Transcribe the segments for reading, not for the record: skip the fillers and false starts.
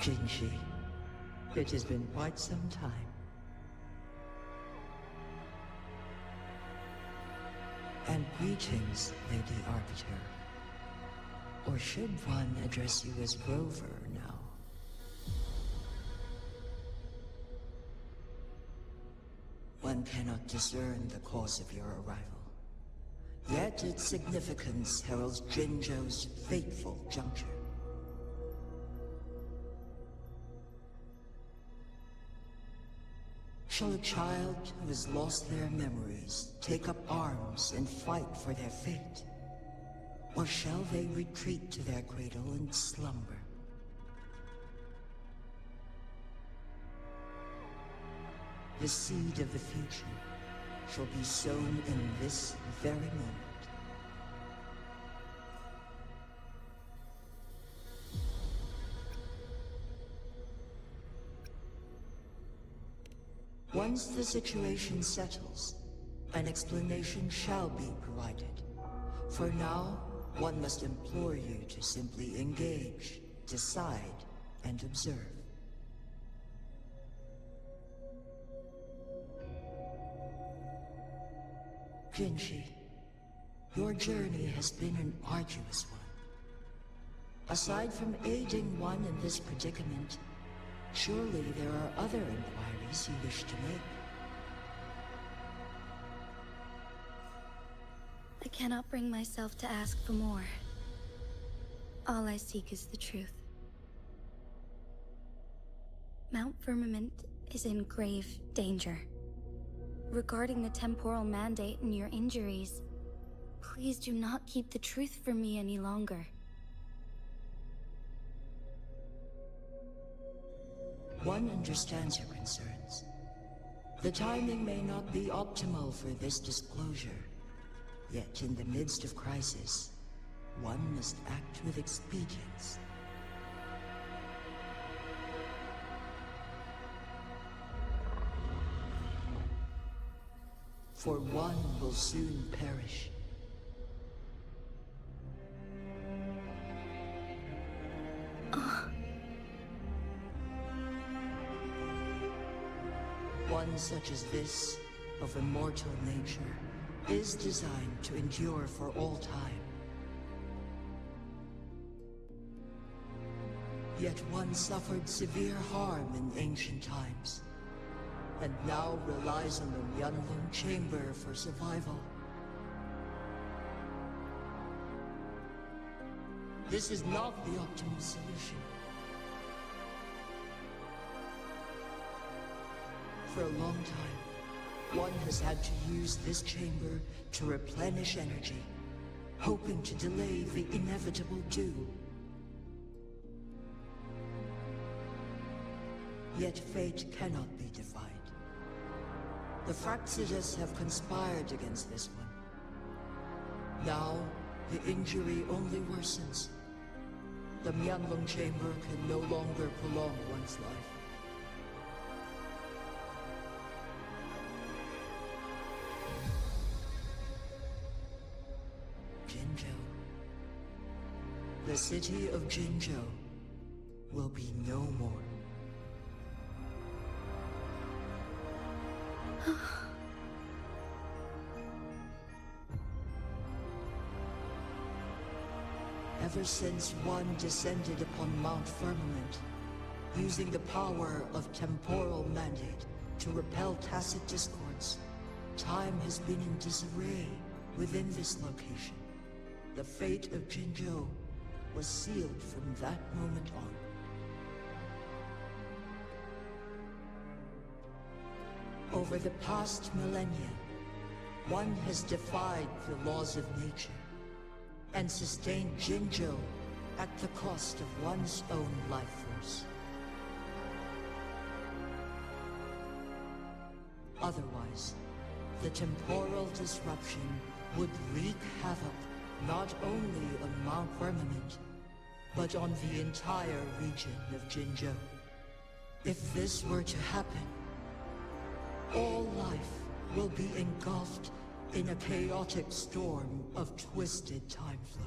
Jinshi, it has been quite some time. And greetings, Lady Arbiter. Or should one address you as Rover now? One cannot discern the cause of your arrival. Yet its significance heralds Jinzhou's fateful juncture. Shall a child who has lost their memories take up arms and fight for their fate? Or shall they retreat to their cradle and slumber? The seed of the future shall be sown in this very moment. Once the situation settles, an explanation shall be provided. For now, one must implore you to simply engage, decide, and observe. Jinshi, your journey has been an arduous one. Aside from aiding one in this predicament, surely there are other inquiries you wish to make. I cannot bring myself to ask for more. All I seek is the truth. Mount Firmament is in grave danger. Regarding the temporal mandate and your injuries, please do not keep the truth from me any longer. One understands your concerns. The timing may not be optimal for this disclosure. Yet in the midst of crisis, one must act with expedience. For one will soon perish. One such as this, of immortal nature, is designed to endure for all time. Yet one suffered severe harm in ancient times, and now relies on the Yanlong Chamber for survival. This is not the optimal solution. For a long time, one has had to use this chamber to replenish energy, hoping to delay the inevitable doom. Yet fate cannot be defied. The Fraxidas have conspired against this one. Now, the injury only worsens. The Myanlong Chamber can no longer prolong one's life. Jinzhou. The city of Jinzhou will be no more. Ever since one descended upon Mount Firmament, using the power of temporal mandate to repel tacit discords, time has been in disarray within this location. The fate of Jinzhou was sealed from that moment on. Over the past millennia, one has defied the laws of nature and sustained Jinzhou at the cost of one's own life force. Otherwise, the temporal disruption would wreak havoc not only on Mount Firmament, but on the entire region of Jinzhou. If this were to happen, all life will be engulfed in a chaotic storm of twisted time flow.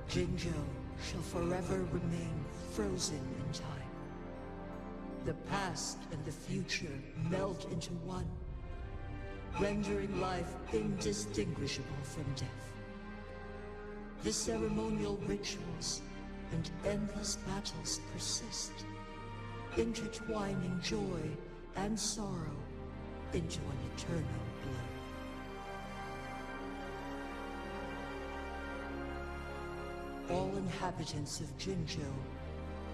Jinzhou shall forever remain frozen in time. The past and the future melt into one, rendering life indistinguishable from death. The ceremonial rituals and endless battles persist, intertwining joy and sorrow into an eternal blur. All inhabitants of Jinzhou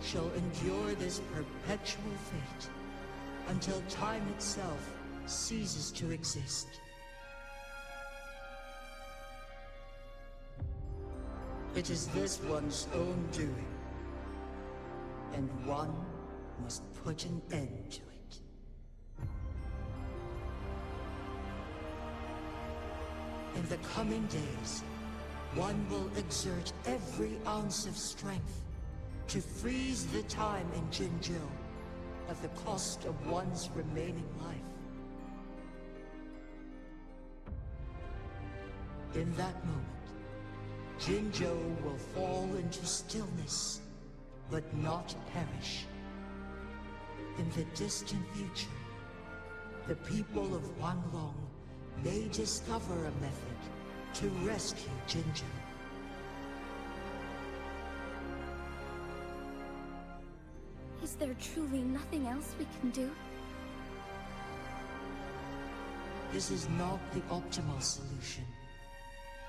shall endure this perpetual fate until time itself ceases to exist. It is this one's own doing, and one must put an end to it. In the coming days, one will exert every ounce of strength to freeze the time in Jinzhou at the cost of one's remaining life. In that moment, Jinzhou will fall into stillness, but not perish. In the distant future, the people of Wanglong may discover a method to rescue Jinzhou. Is there truly nothing else we can do? This is not the optimal solution,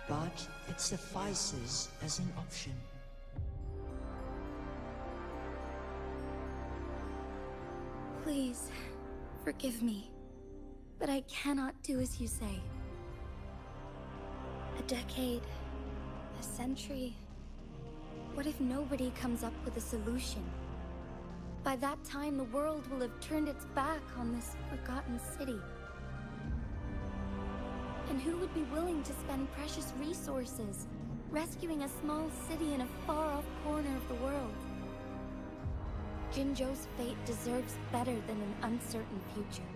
but it suffices as an option. Please, forgive me, but I cannot do as you say. A decade, a century. What if nobody comes up with a solution? By that time, the world will have turned its back on this forgotten city. And who would be willing to spend precious resources rescuing a small city in a far-off corner of the world? Jinzhou's fate deserves better than an uncertain future.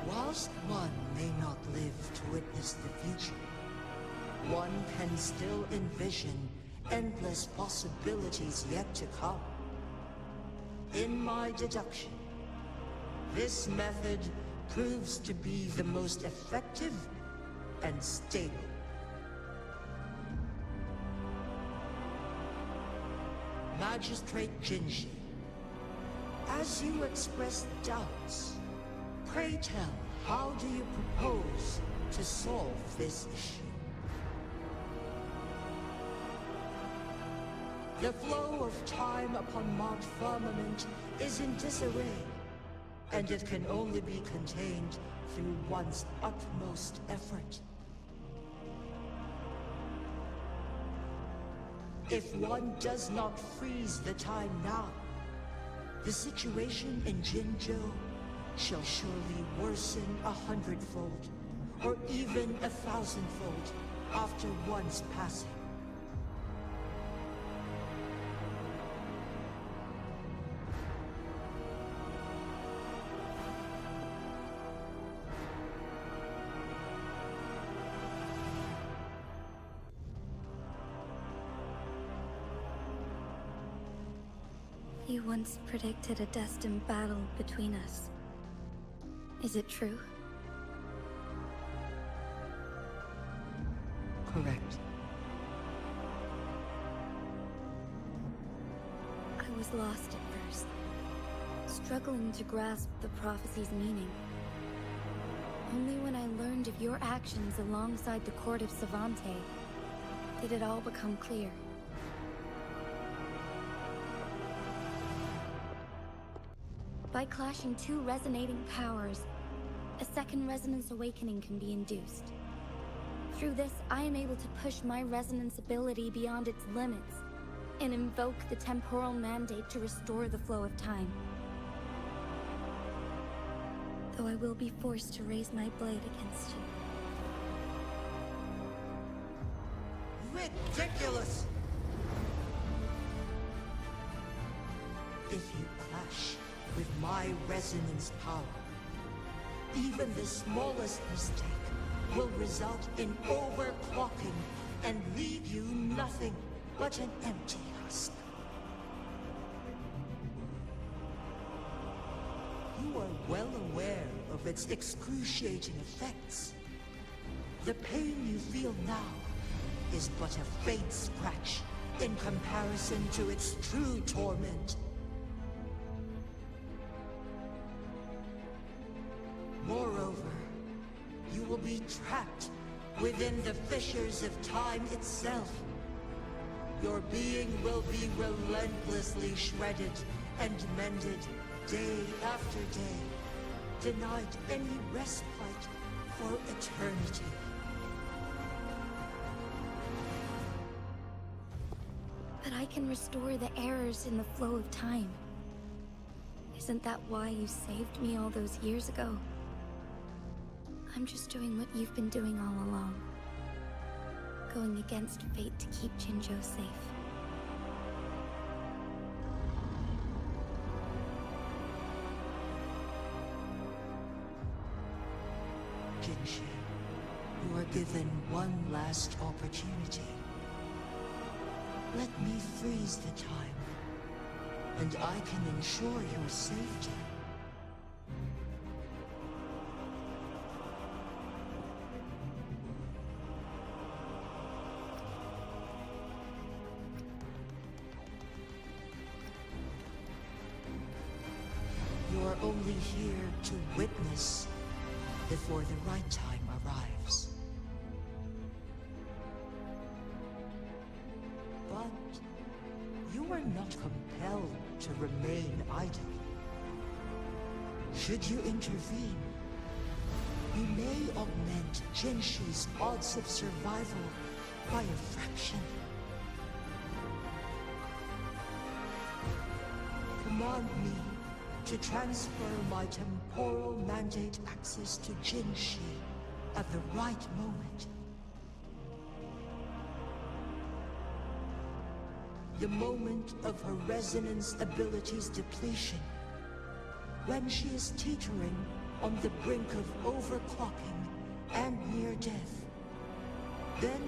Whilst one may not live to witness the future, one can still envision endless possibilities yet to come. In my deduction, this method proves to be the most effective and stable. Magistrate Jinji, as you express doubts, pray tell, how do you propose to solve this issue? The flow of time upon Mount Firmament is in disarray, and it can only be contained through one's utmost effort. If one does not freeze the time now, the situation in Jinzhou shall surely worsen 100-fold, or even 1,000-fold, after one's passing. You once predicted a destined battle between us. Is it true? Correct. I was lost at first, struggling to grasp the prophecy's meaning. Only when I learned of your actions alongside the court of Savante did it all become clear. By clashing two resonating powers, a second resonance awakening can be induced. Through this, I am able to push my resonance ability beyond its limits and invoke the temporal mandate to restore the flow of time. Though I will be forced to raise my blade against you. Ridiculous! If you clash with my resonance power, even the smallest mistake will result in overclocking and leave you nothing but an empty husk. You are well aware of its excruciating effects. The pain you feel now is but a faint scratch in comparison to its true torment. Moreover, you will be trapped within the fissures of time itself. Your being will be relentlessly shredded and mended day after day, denied any respite for eternity. But I can restore the errors in the flow of time. Isn't that why you saved me all those years ago? I'm just doing what you've been doing all along. Going against fate to keep Jinzhou safe. Jinshi, you are given one last opportunity. Let me freeze the time, and I can ensure your safety. You are only here to witness before the right time arrives. But you are not compelled to remain idle. Should you intervene, you may augment Jinshi's odds of survival by a fraction. Command me to transfer my temporal mandate access to Jinshi at the right moment. The moment of her resonance ability's depletion, when she is teetering on the brink of overclocking and near death. Then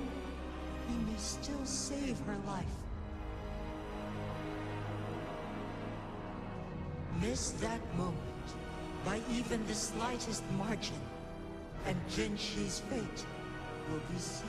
we may still save her life. Miss that moment by even the slightest margin, and Jinshi's fate will be sealed.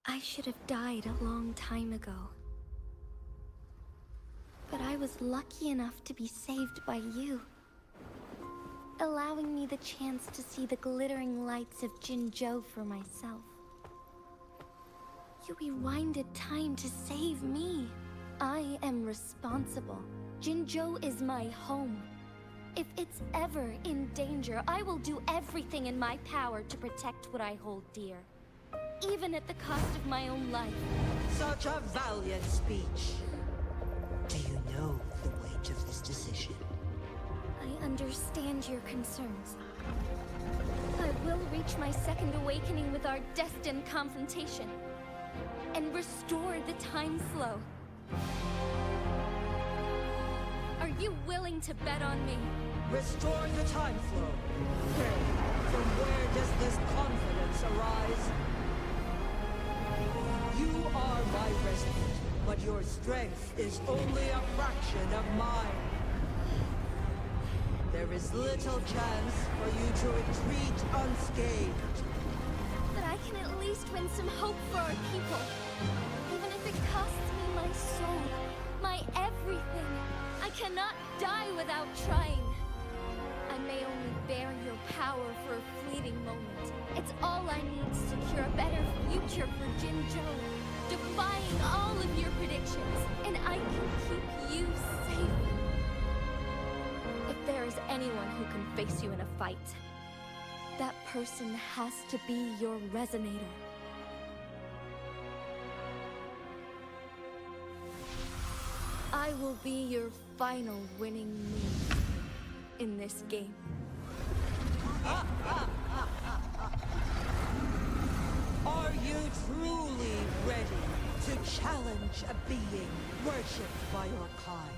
I should have died a long time ago. But I was lucky enough to be saved by you, allowing me the chance to see the glittering lights of Jinzhou for myself. You rewinded time to save me. I am responsible. Jinzhou is my home. If it's ever in danger, I will do everything in my power to protect what I hold dear. Even at the cost of my own life. Such a valiant speech. Do you know the weight of this decision? I understand your concerns. I will reach my second awakening with our destined confrontation. And restore the time flow. Are you willing to bet on me? Restore the time flow. Pray, from where does this confidence arise? You are my resident, but your strength is only a fraction of mine. There is little chance for you to retreat unscathed. But I can at least win some hope for our people. Even if it costs me my soul, my everything. I cannot die without trying. I may only bear your power for a fleeting moment. It's all I need to secure a better future for Jinzhou, defying all of your predictions, and I can keep you safe. If there is anyone who can face you in a fight, that person has to be your resonator. I will be your final winning move in this game. Are you truly ready to challenge a being worshipped by your kind?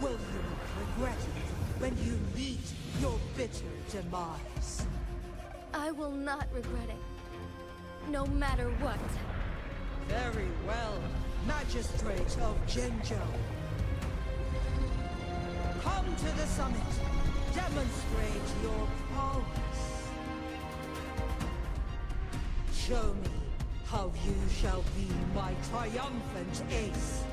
Will you regret it when you meet your bitter demise? I will not regret it. No matter what. Very well, Magistrate of Jinzhou. Come to the summit. Demonstrate your prowess. Show me how you shall be my triumphant ace.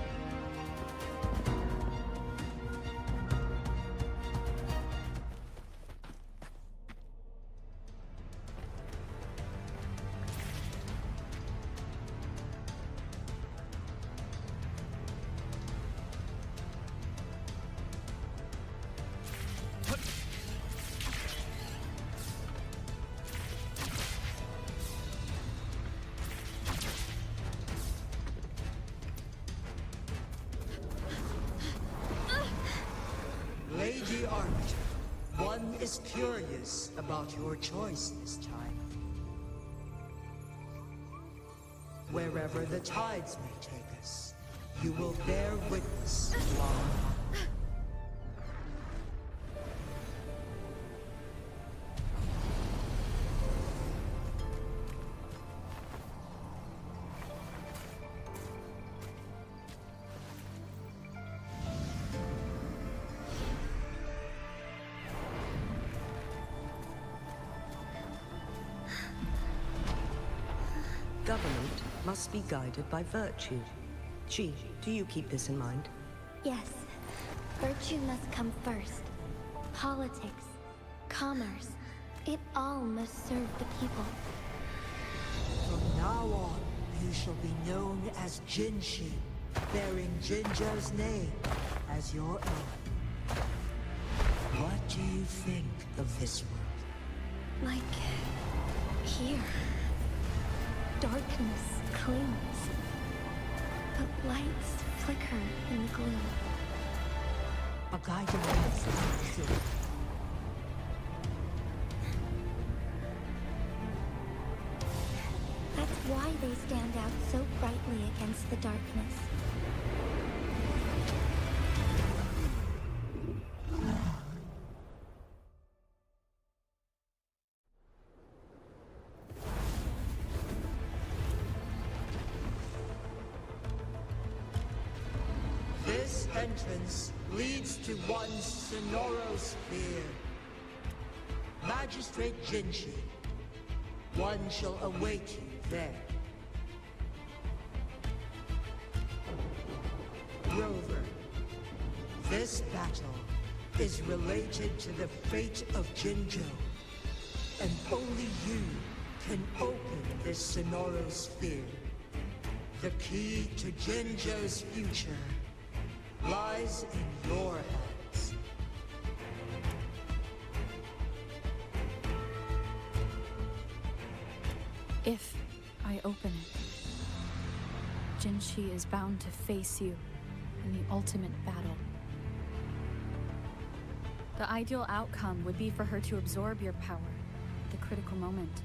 Lady Arbiter, one is curious about your choice this time. Wherever the tides may take us, you will bear witness to our... Government must be guided by virtue. Ji, do you keep this in mind? Yes. Virtue must come first. Politics, commerce, it all must serve the people. From now on, you shall be known as Jinshi, bearing Jinzhou's name as your own. What do you think of this world? Like... here. Darkness clings, but lights flicker in the gloom. A guiding light. That's why they stand out so brightly against the darkness. This entrance leads to one Sonoro Sphere. Magistrate Jinshi, one shall await you there. Rover, this battle is related to the fate of Jinzhou, and only you can open this Sonoro Sphere. The key to Jinzhou's future lies in your hands. If I open it, Jinshi is bound to face you in the ultimate battle. The ideal outcome would be for her to absorb your power at the critical moment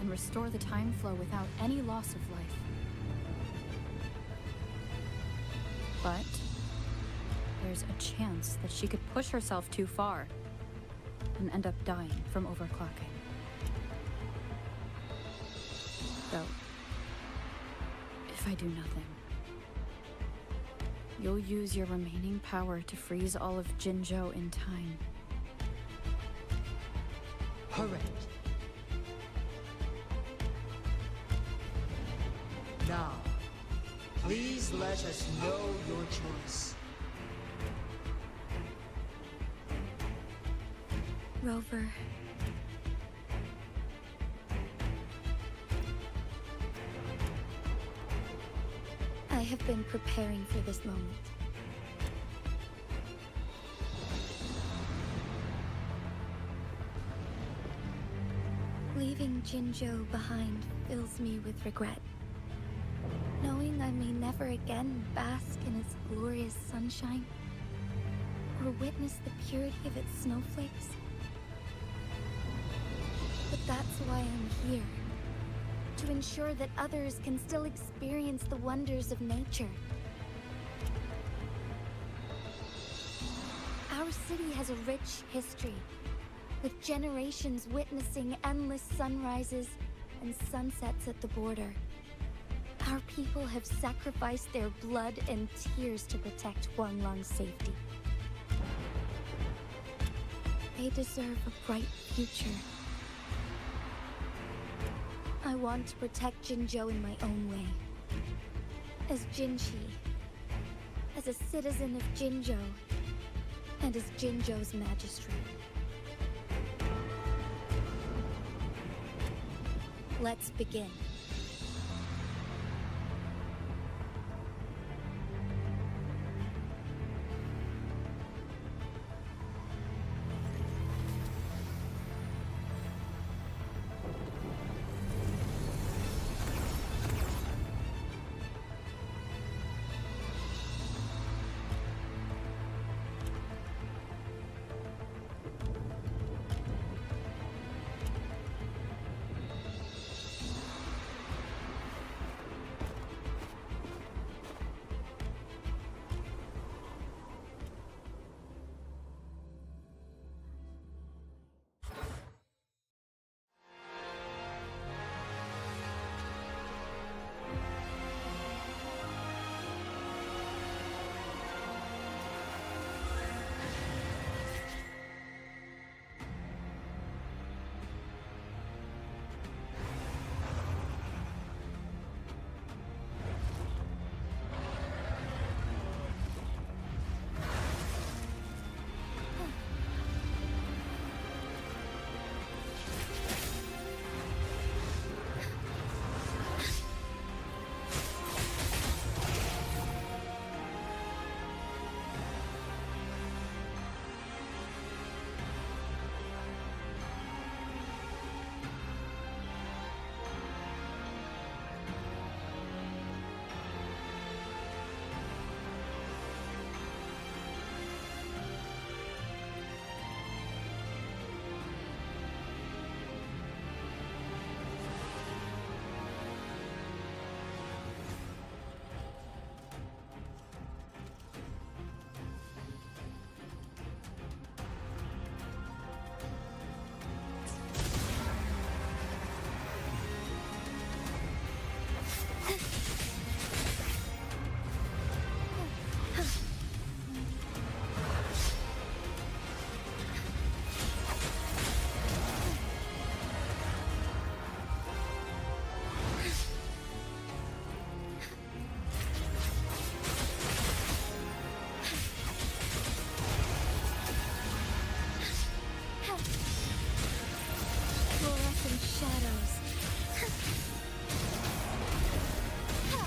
and restore the time flow without any loss of life. But there's a chance that she could push herself too far and end up dying from overclocking. Though, if I do nothing, you'll use your remaining power to freeze all of Jinzhou in time. Correct. Now, please let us know your choice. Rover. I have been preparing for this moment. Leaving Jinzhou behind fills me with regret. Knowing I may never again bask in its glorious sunshine, or witness the purity of its snowflakes. But that's why I'm here. To ensure that others can still experience the wonders of nature. Our city has a rich history, with generations witnessing endless sunrises and sunsets at the border. Our people have sacrificed their blood and tears to protect Huanglang's safety. They deserve a bright future. I want to protect Jinzhou in my own way. As Jinchi, as a citizen of Jinzhou, and as Jinzhou's magistrate. Let's begin.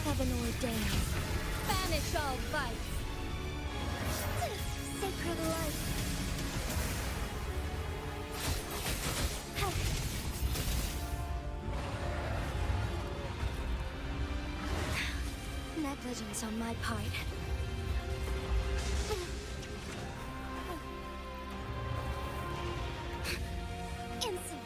Heaven ordained. Banish all vice. Sacred light. Negligence on my part. Insolence.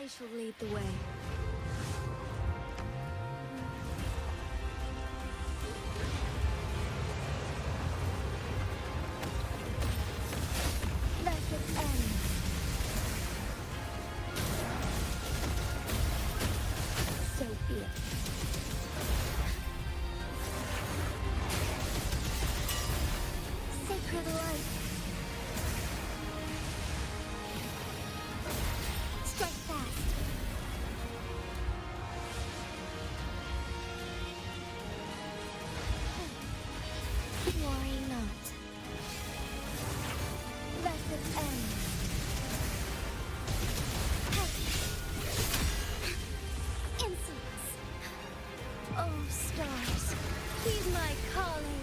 I shall lead the way. Let it end. So be it. Sacred light. Strike fast. Heed my calling.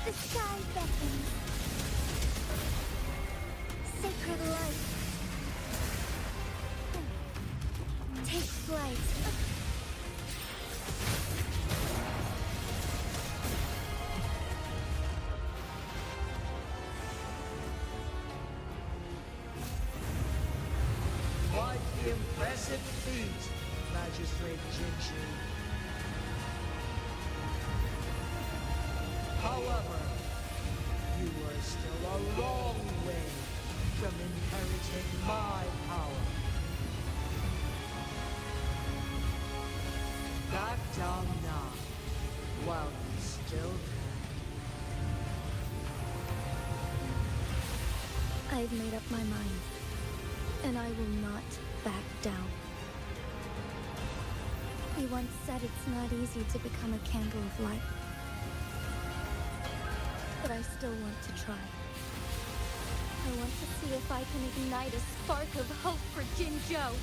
The sky beckons. Sacred light. Take flight. Quite the impressive feat, Magistrate Jinchi. However, you were still a long way from inheriting my power. Back down now, while you still can. I've made up my mind, and I will not back down. You once said it's not easy to become a candle of light. But I still want to try. I want to see if I can ignite a spark of hope for Jinzhou.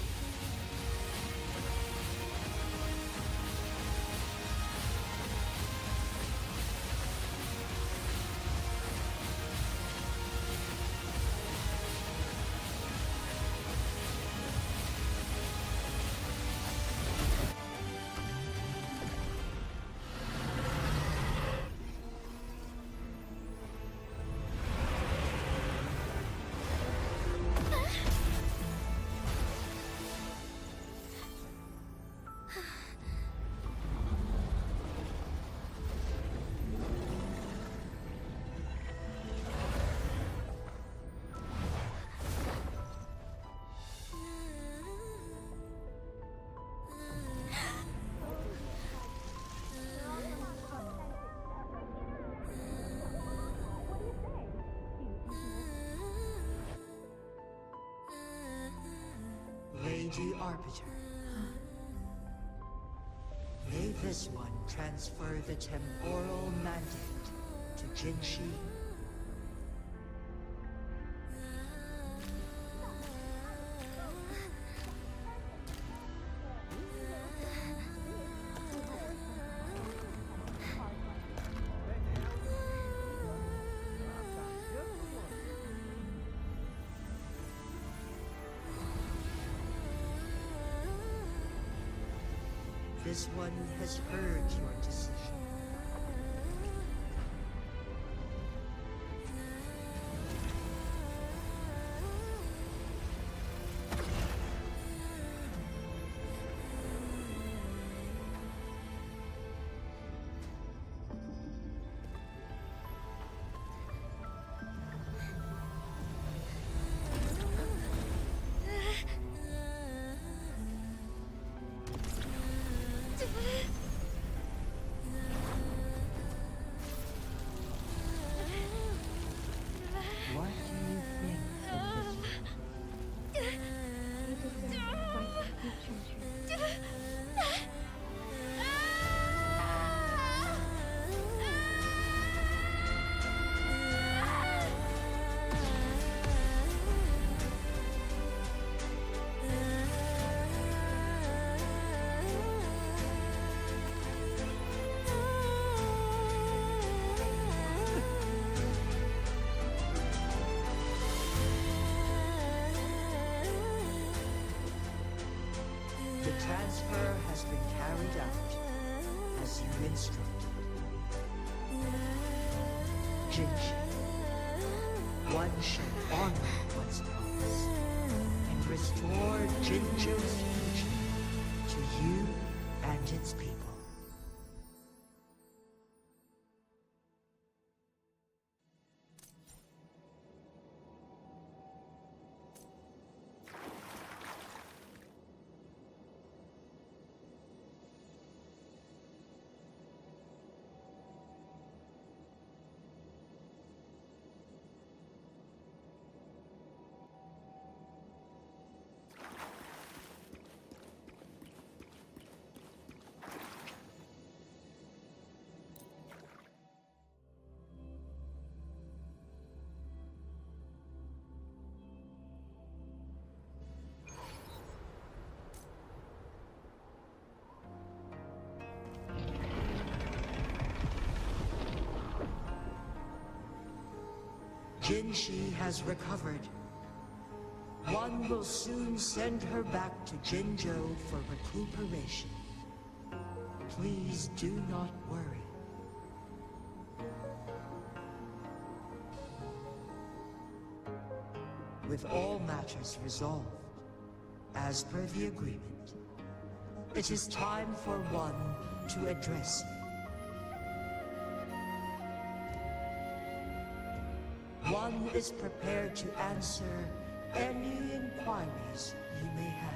Lady Arbiter. May this one transfer the temporal mandate to Jinshi. This one has heard your decision. What do you think of The transfer has been carried out as you instructed. Jinshi, one shall honor what's promised and restore Jinzhou's future to you and its people. Jinshi has recovered. One will soon send her back to Jinzhou for recuperation. Please do not worry. With all matters resolved, as per the agreement, it is time for one to address you. One is prepared to answer any inquiries you may have.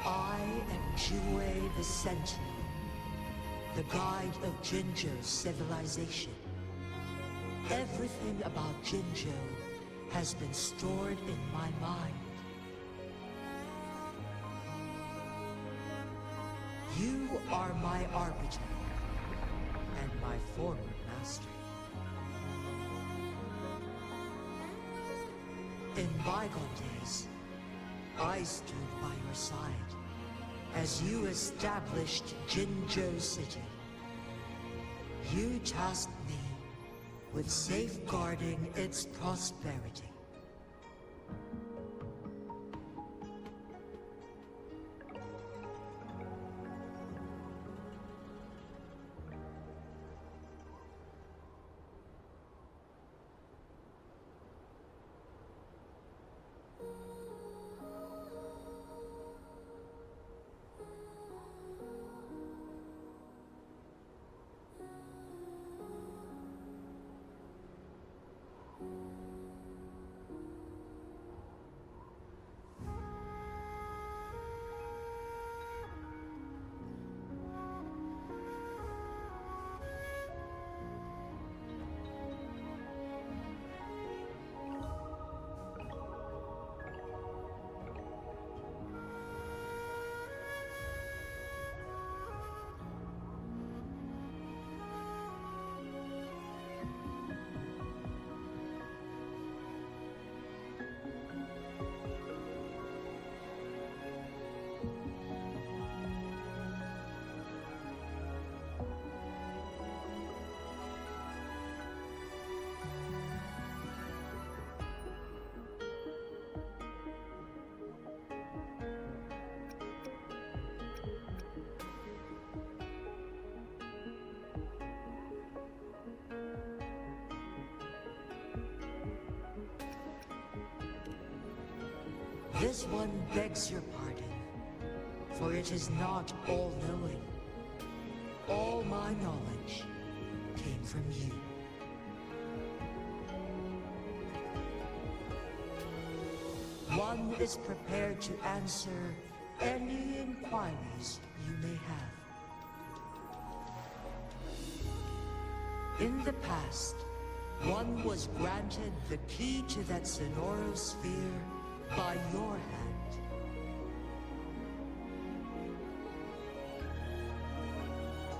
I am Jue the Sentinel, the guide of Jinzhou's civilization. Everything about Jinzhou has been stored in my mind. You are my arbiter, and my former master. In bygone days, I stood by your side as you established Jinzhou City. You tasked me with safeguarding its prosperity. This one begs your pardon, for it is not all-knowing. All my knowledge came from you. One is prepared to answer any inquiries you may have. In the past, one was granted the key to that Sonoro sphere by your hand.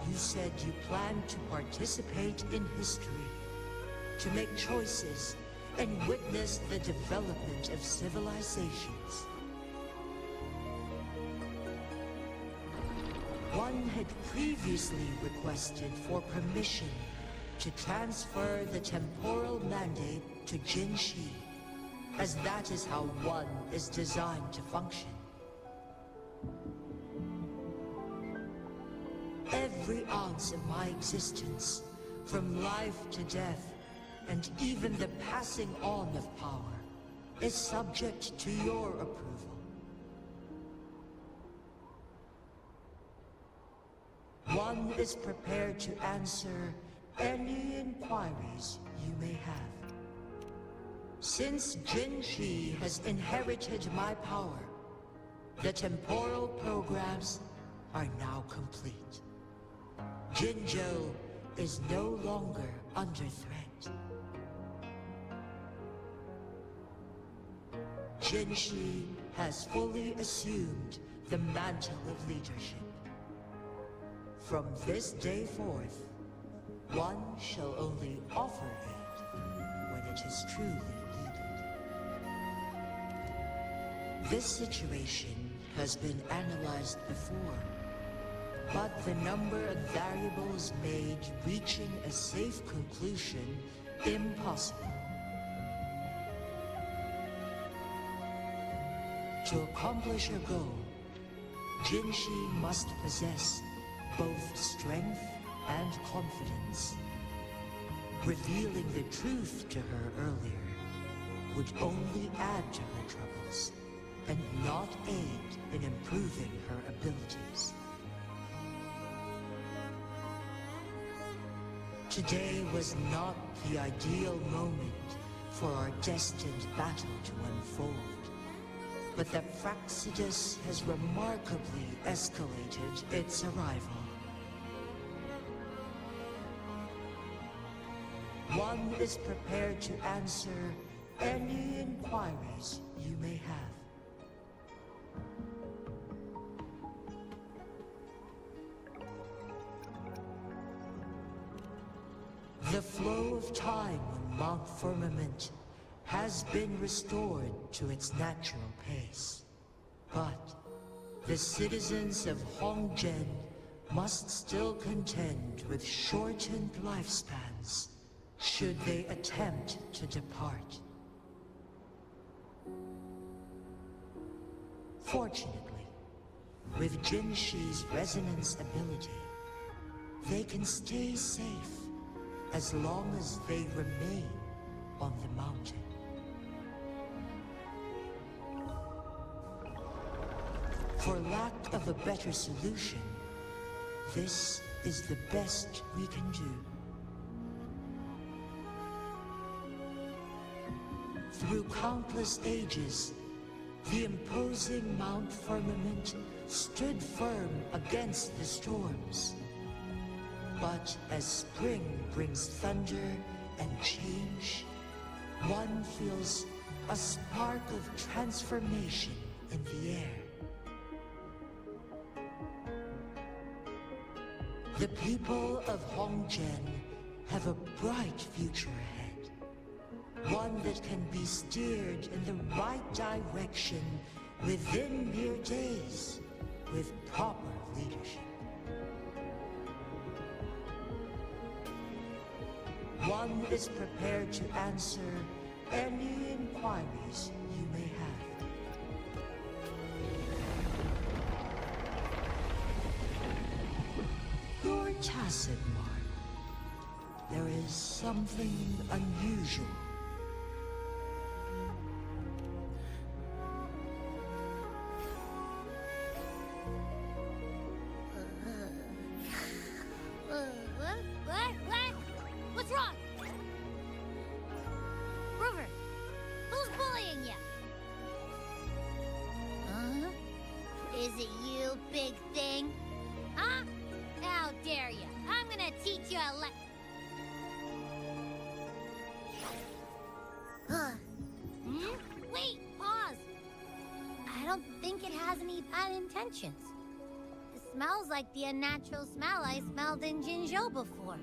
You said you planned to participate in history, to make choices and witness the development of civilizations. One had previously requested for permission to transfer the temporal mandate to Jinshi, as that is how one is designed to function. Every ounce of my existence, from life to death, and even the passing on of power, is subject to your approval. One is prepared to answer any inquiries you may have. Since Jinshi has inherited my power, the temporal programs are now complete. Jinzhou is no longer under threat. Jinshi has fully assumed the mantle of leadership. From this day forth, one shall only offer aid when it is truly needed. This situation has been analyzed before, but the number of variables made reaching a safe conclusion impossible. To accomplish her goal, Jinshi must possess both strength and confidence. Revealing the truth to her earlier would only add to her troubles and not aid in improving her abilities. Today was not the ideal moment for our destined battle to unfold, but the Fractsidus has remarkably escalated its arrival. One is prepared to answer any inquiries you may have. The flow of time on Mount Firmament has been restored to its natural pace. But the citizens of Hongzhen must still contend with shortened lifespans should they attempt to depart. Fortunately, with Jinshi's resonance ability, they can stay safe as long as they remain on the mountain. For lack of a better solution, this is the best we can do. Through countless ages, the imposing Mount Firmament stood firm against the storms. But as spring brings thunder and change, one feels a spark of transformation in the air. The people of Hongzhen have a bright future ahead. One that can be steered in the right direction within mere days with proper leadership. One is prepared to answer any inquiries you may have. Your tacit mark. There is something unusual. What? What's wrong? Rover, who's bullying you? Huh? Is it you, big thing? Huh? How dare you? I'm gonna teach you a Wait, pause. I don't think it has any bad intentions. It smells like the unnatural smell I smelled in Jinzhou before.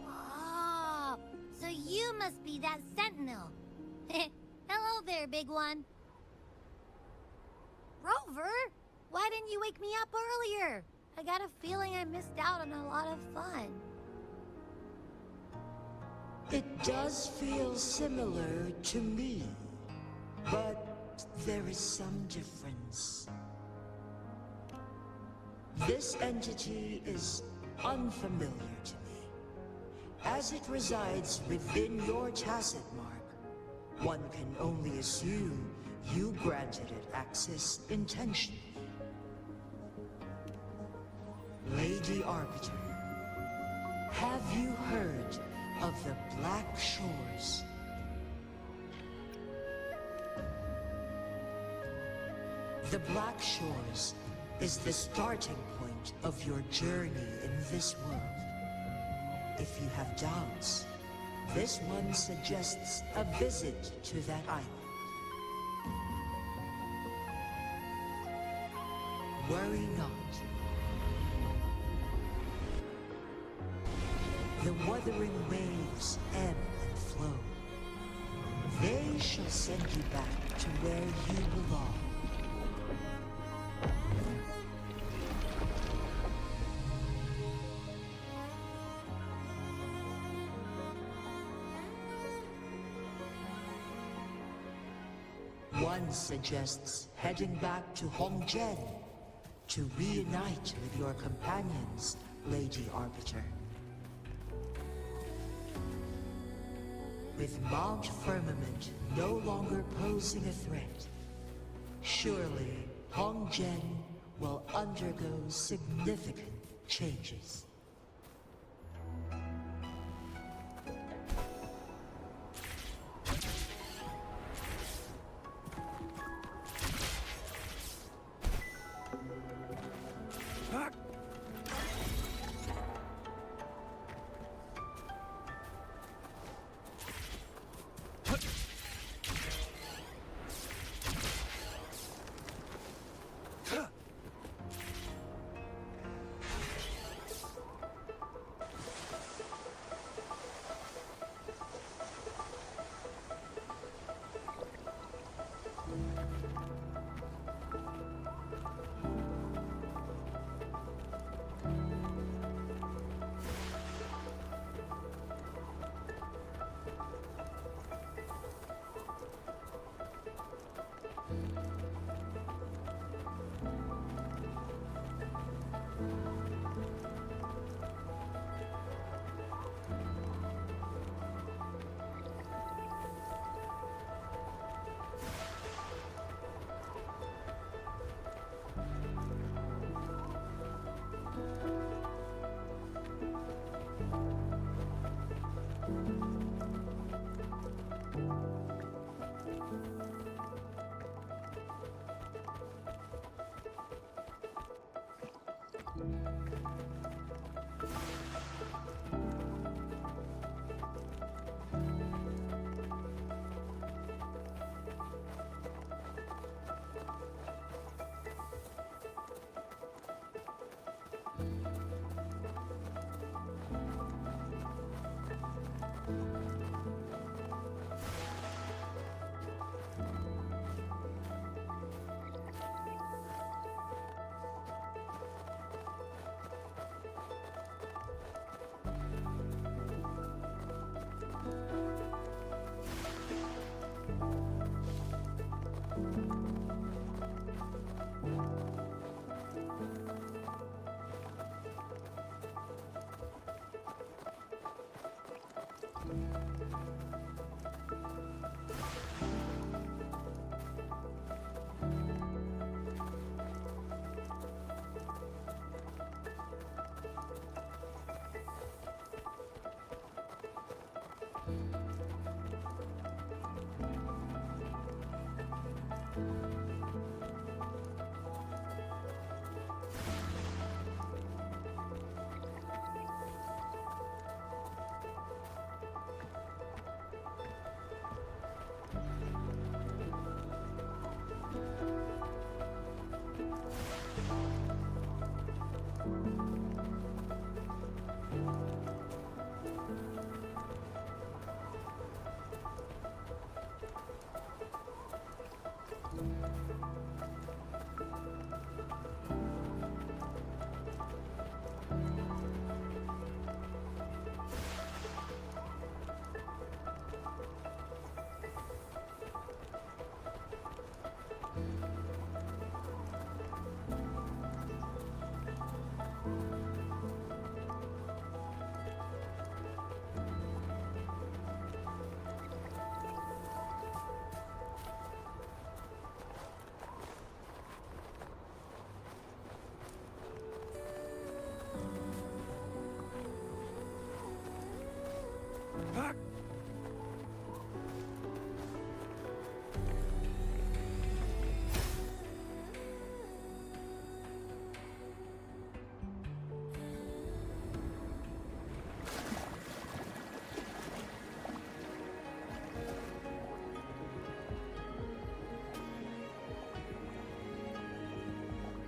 Oh, so you must be that sentinel. Hello there, big one. Rover, why didn't you wake me up earlier? I got a feeling I missed out on a lot of fun. It does feel similar to me, but there is some difference. This entity is unfamiliar to me. As it resides within your tacit mark, one can only assume you granted it access intentionally. Lady Arbiter, have you heard of the Black Shores? The Black Shores is the starting point of your journey in this world. If you have doubts, this one suggests a visit to that island. Worry not. The wuthering waves ebb and flow. They shall send you back to where you belong. One suggests heading back to Hongzhen to reunite with your companions, Lady Arbiter. With Mount Firmament no longer posing a threat, surely Hongzhen will undergo significant changes.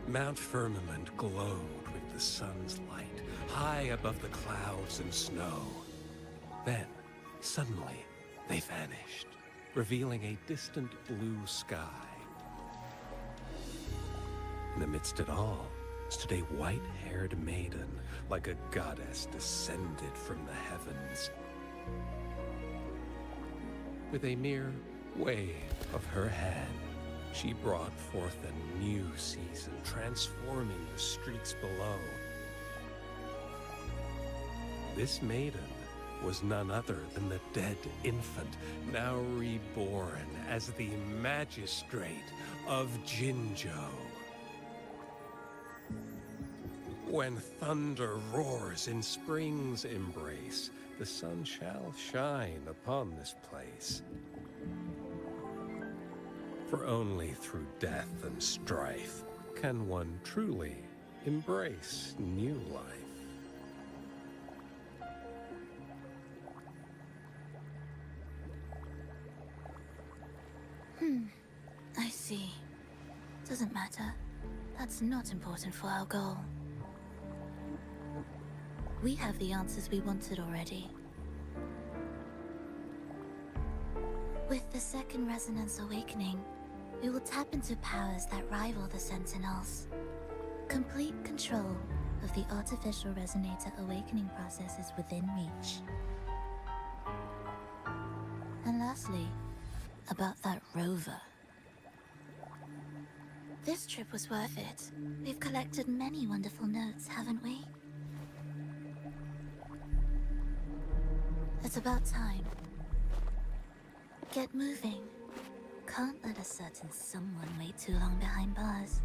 Mount Firmament glowed with the sun's light, high above the clouds and snow. Then, suddenly, they vanished, revealing a distant blue sky. In the midst of it all stood a white-haired maiden, like a goddess descended from the heavens. With a mere wave of her hand, she brought forth a new season, transforming the streets below. This maiden was none other than the dead infant, now reborn as the magistrate of Jinzhou. When thunder roars in spring's embrace, the sun shall shine upon this place. For only through death and strife can one truly embrace new life. I see. Doesn't matter. That's not important for our goal. We have the answers we wanted already. With the second resonance awakening, we will tap into powers that rival the Sentinels. Complete control of the artificial resonator awakening process is within reach. And lastly, about that rover. This trip was worth it. We've collected many wonderful notes, haven't we? It's about time. Get moving. Can't let a certain someone wait too long behind bars.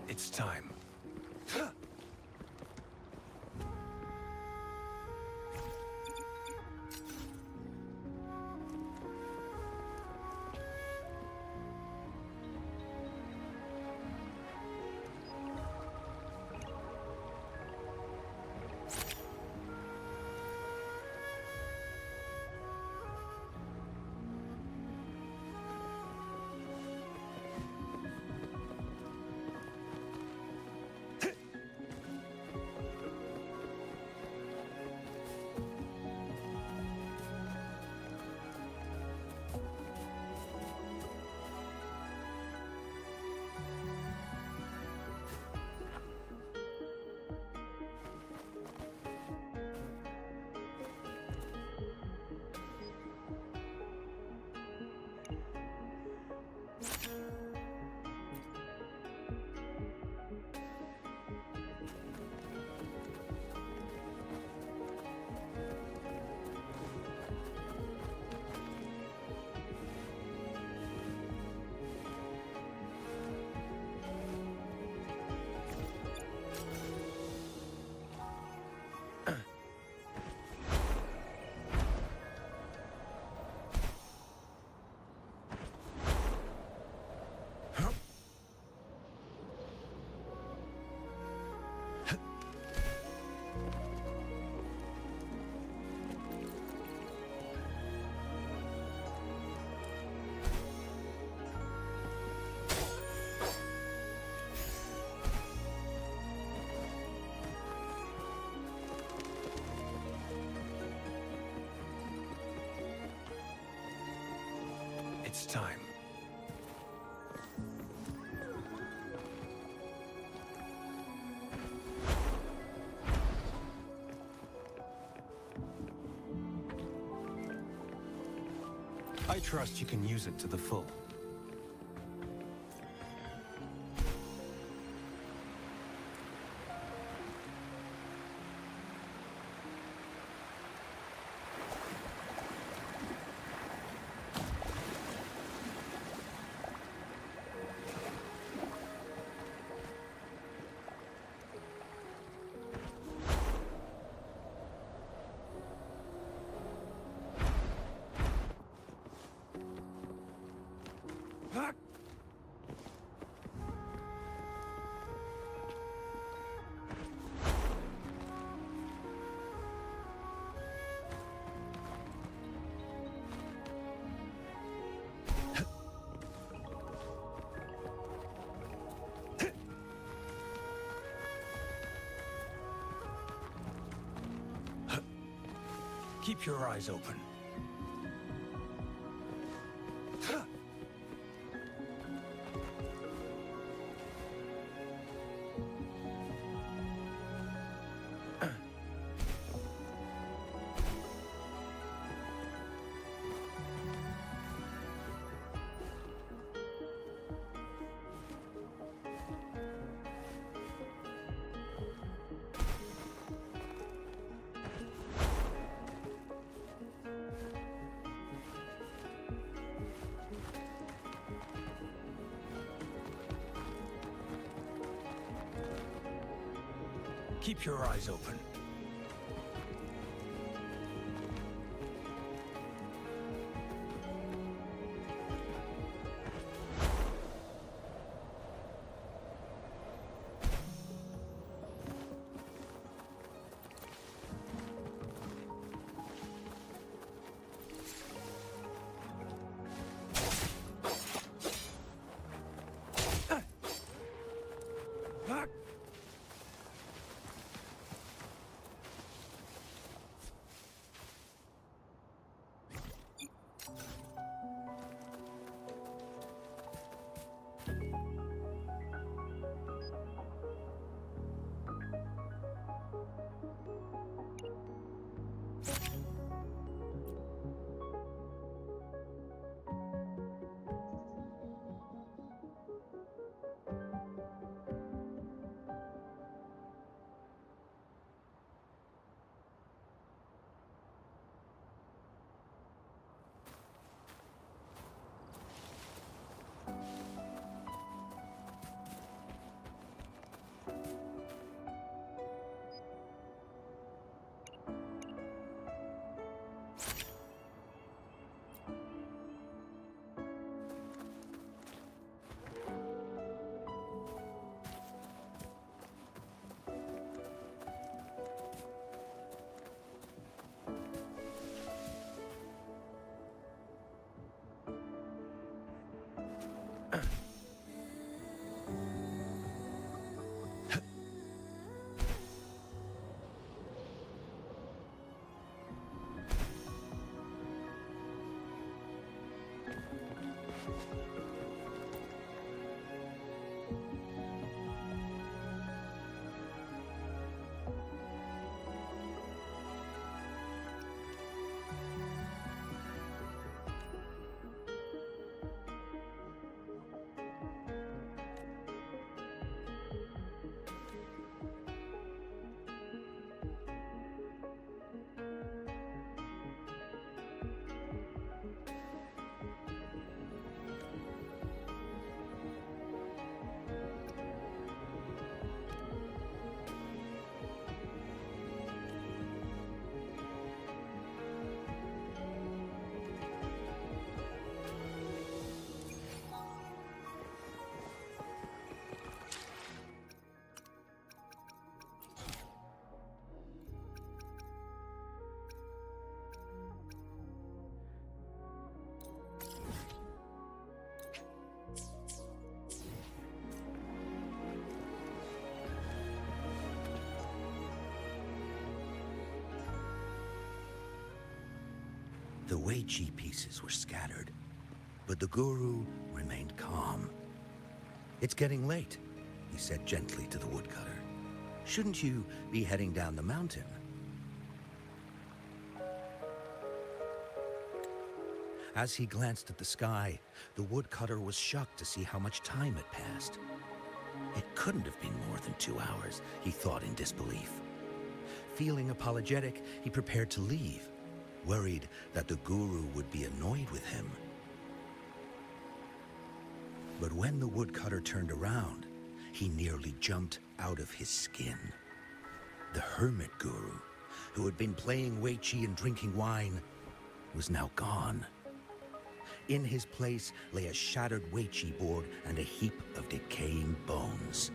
It's time. this time. I trust you can use it to the full. Keep your eyes open. Keep your eyes open. The Wei-Chi pieces were scattered. But the guru remained calm. "It's getting late," he said gently to the woodcutter. "Shouldn't you be heading down the mountain?" As he glanced at the sky, the woodcutter was shocked to see how much time had passed. It couldn't have been more than 2 hours, he thought in disbelief. Feeling apologetic, he prepared to leave, worried that the guru would be annoyed with him. But when the woodcutter turned around, he nearly jumped out of his skin. The hermit guru, who had been playing Weiqi and drinking wine, was now gone. In his place lay a shattered Weiqi board and a heap of decaying bones.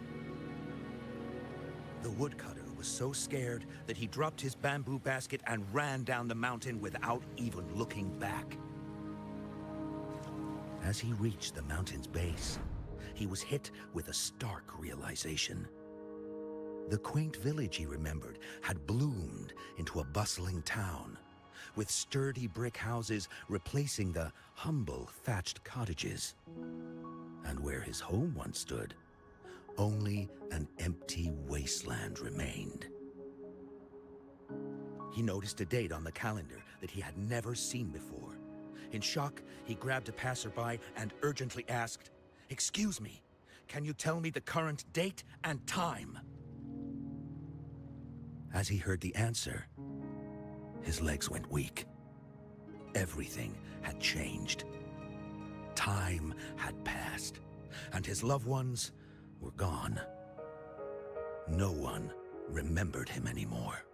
The woodcutter was so scared that he dropped his bamboo basket and ran down the mountain without even looking back. As he reached the mountain's base, he was hit with a stark realization. The quaint village he remembered had bloomed into a bustling town, with sturdy brick houses replacing the humble thatched cottages. And where his home once stood, only an empty wasteland remained. He noticed a date on the calendar that he had never seen before. In shock, he grabbed a passerby and urgently asked, "Excuse me, can you tell me the current date and time?" As he heard the answer, his legs went weak. Everything had changed. Time had passed, and his loved ones were gone. No one remembered him anymore.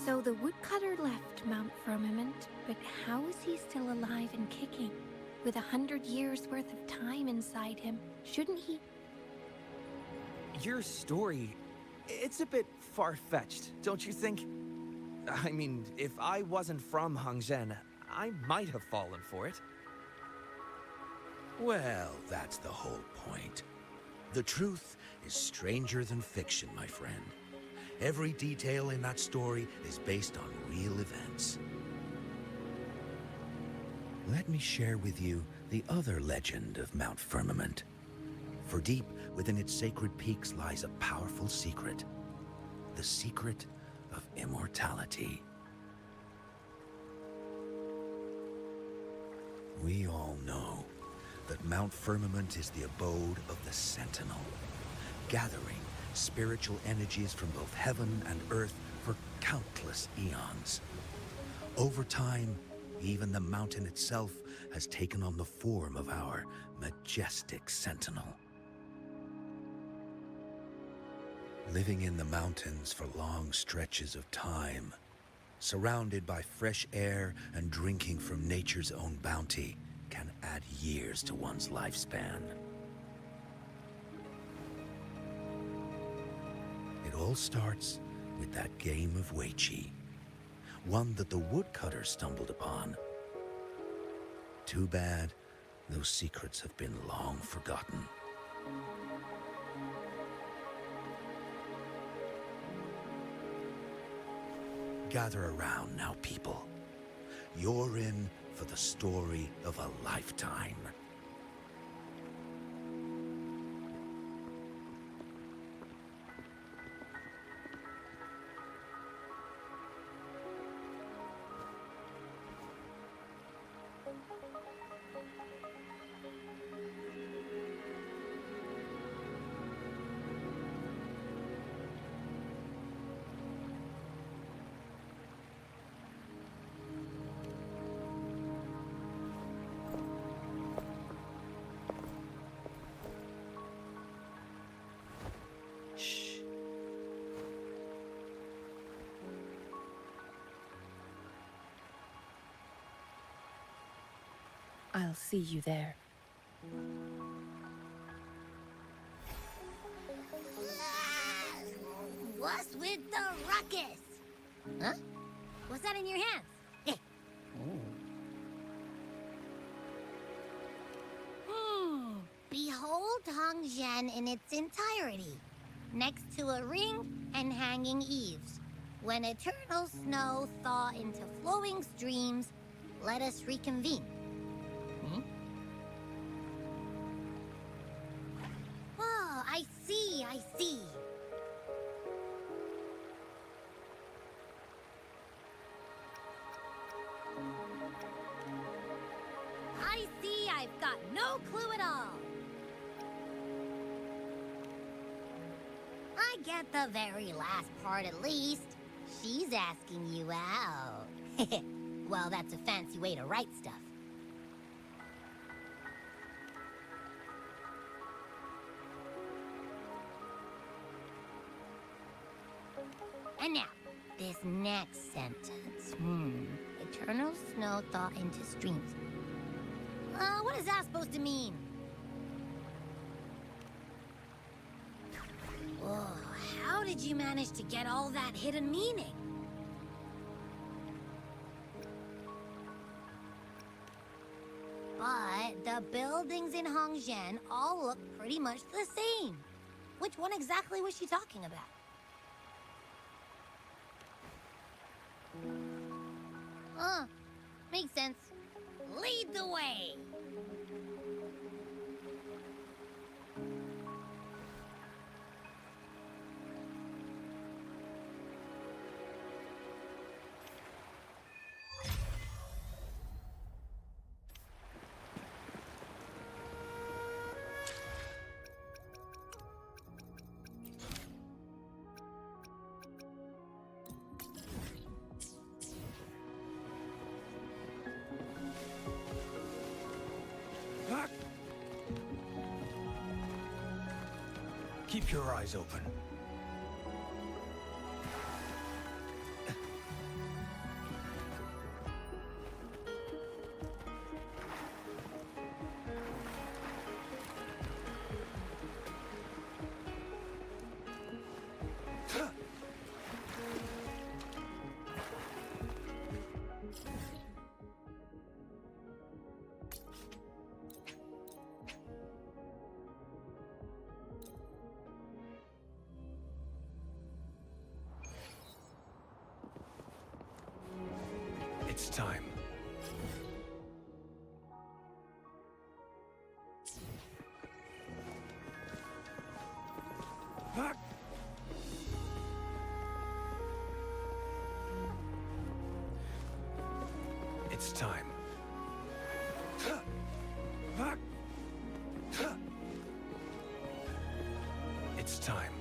So the woodcutter left Mount Firmament, but how is he still alive and kicking? With 100 years worth of time inside him, shouldn't he? Your story, it's a bit far-fetched, don't you think? I mean, if I wasn't from Hongzhen, I might have fallen for it. Well, that's the whole point. The truth is stranger than fiction, my friend. Every detail in that story is based on real events. Let me share with you the other legend of Mount Firmament. For deep within its sacred peaks lies a powerful secret. The secret of immortality. We all know that Mount Firmament is the abode of the Sentinel, gathering spiritual energies from both heaven and earth for countless eons. Over time, even the mountain itself has taken on the form of our majestic Sentinel. Living in the mountains for long stretches of time, surrounded by fresh air and drinking from nature's own bounty, can add years to one's lifespan. It all starts with that game of Weiqi, one that the woodcutter stumbled upon. Too bad those secrets have been long forgotten. Gather around now, people. You're in for the story of a lifetime. I'll see you there. What's with the ruckus? Huh? What's that in your hands? Behold Hongzhen in its entirety, next to a ring and hanging eaves. When eternal snow thaw into flowing streams, let us reconvene. Hmm? Oh, I see, I see. I see I've got no clue at all. I get the very last part at least. She's asking you out. Well, that's a fancy way to write stuff. And now, this next sentence. Eternal snow thaw into streams. What is that supposed to mean? Whoa, how did you manage to get all that hidden meaning? But the buildings in Hongzhen all look pretty much the same. Which one exactly was she talking about? Makes sense. Lead the way! Keep your eyes open. It's time. It's time. It's time.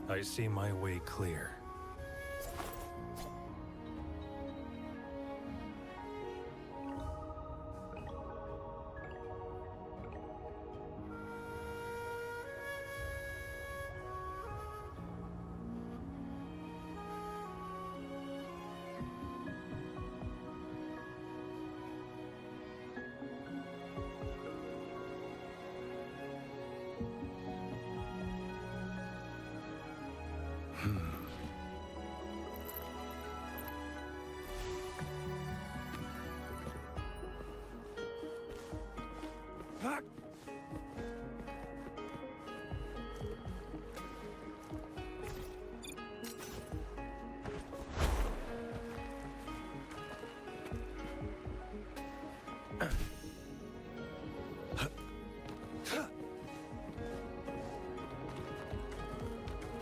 I see my way clear.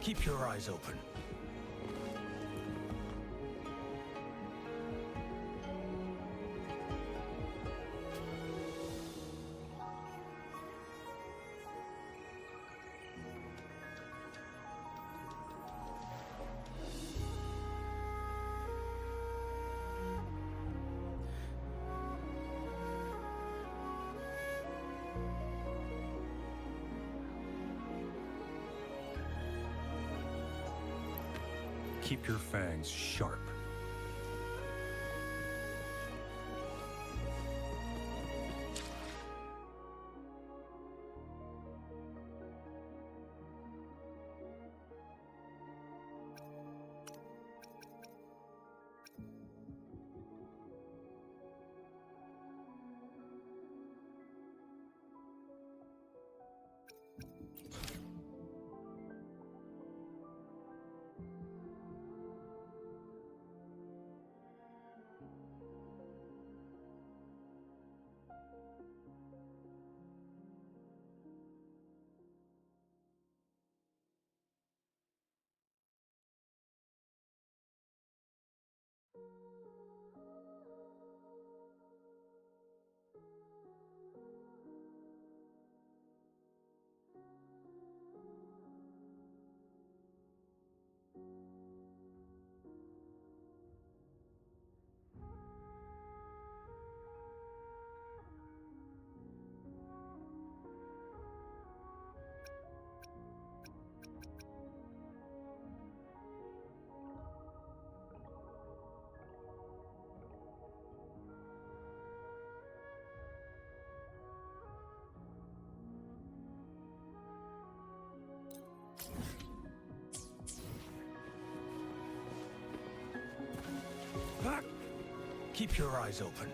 Keep your eyes open. Keep your fangs sharp. Keep your eyes open.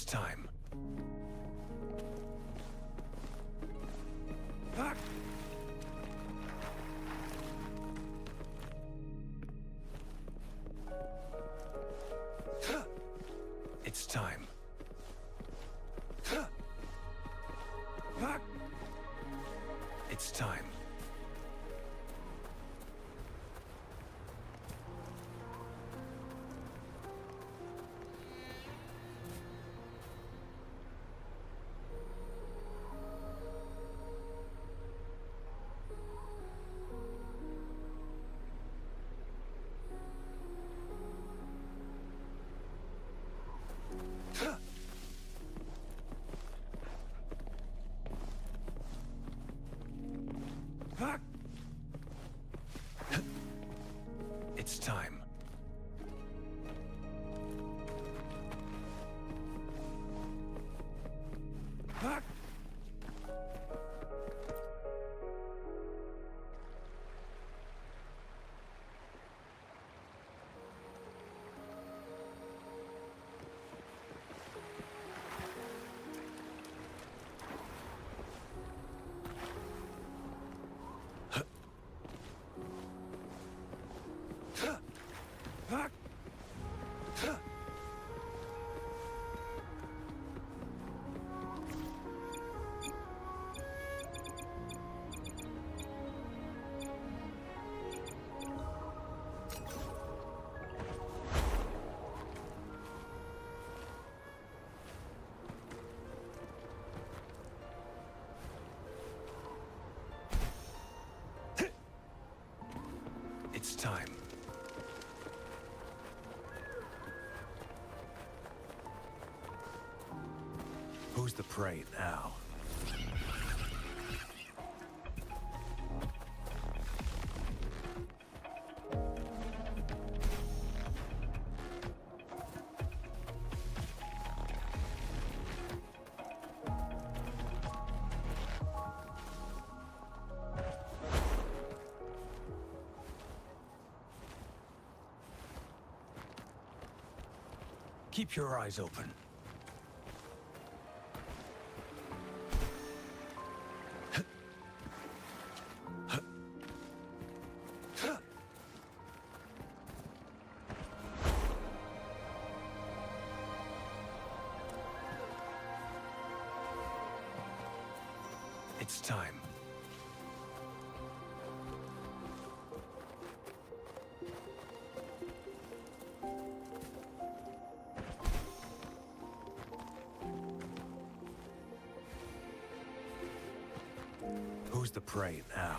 It's time. It's time. It's time. It's time. It's time. Who's the prey now? Keep your eyes open. It's time. Who's the prey now?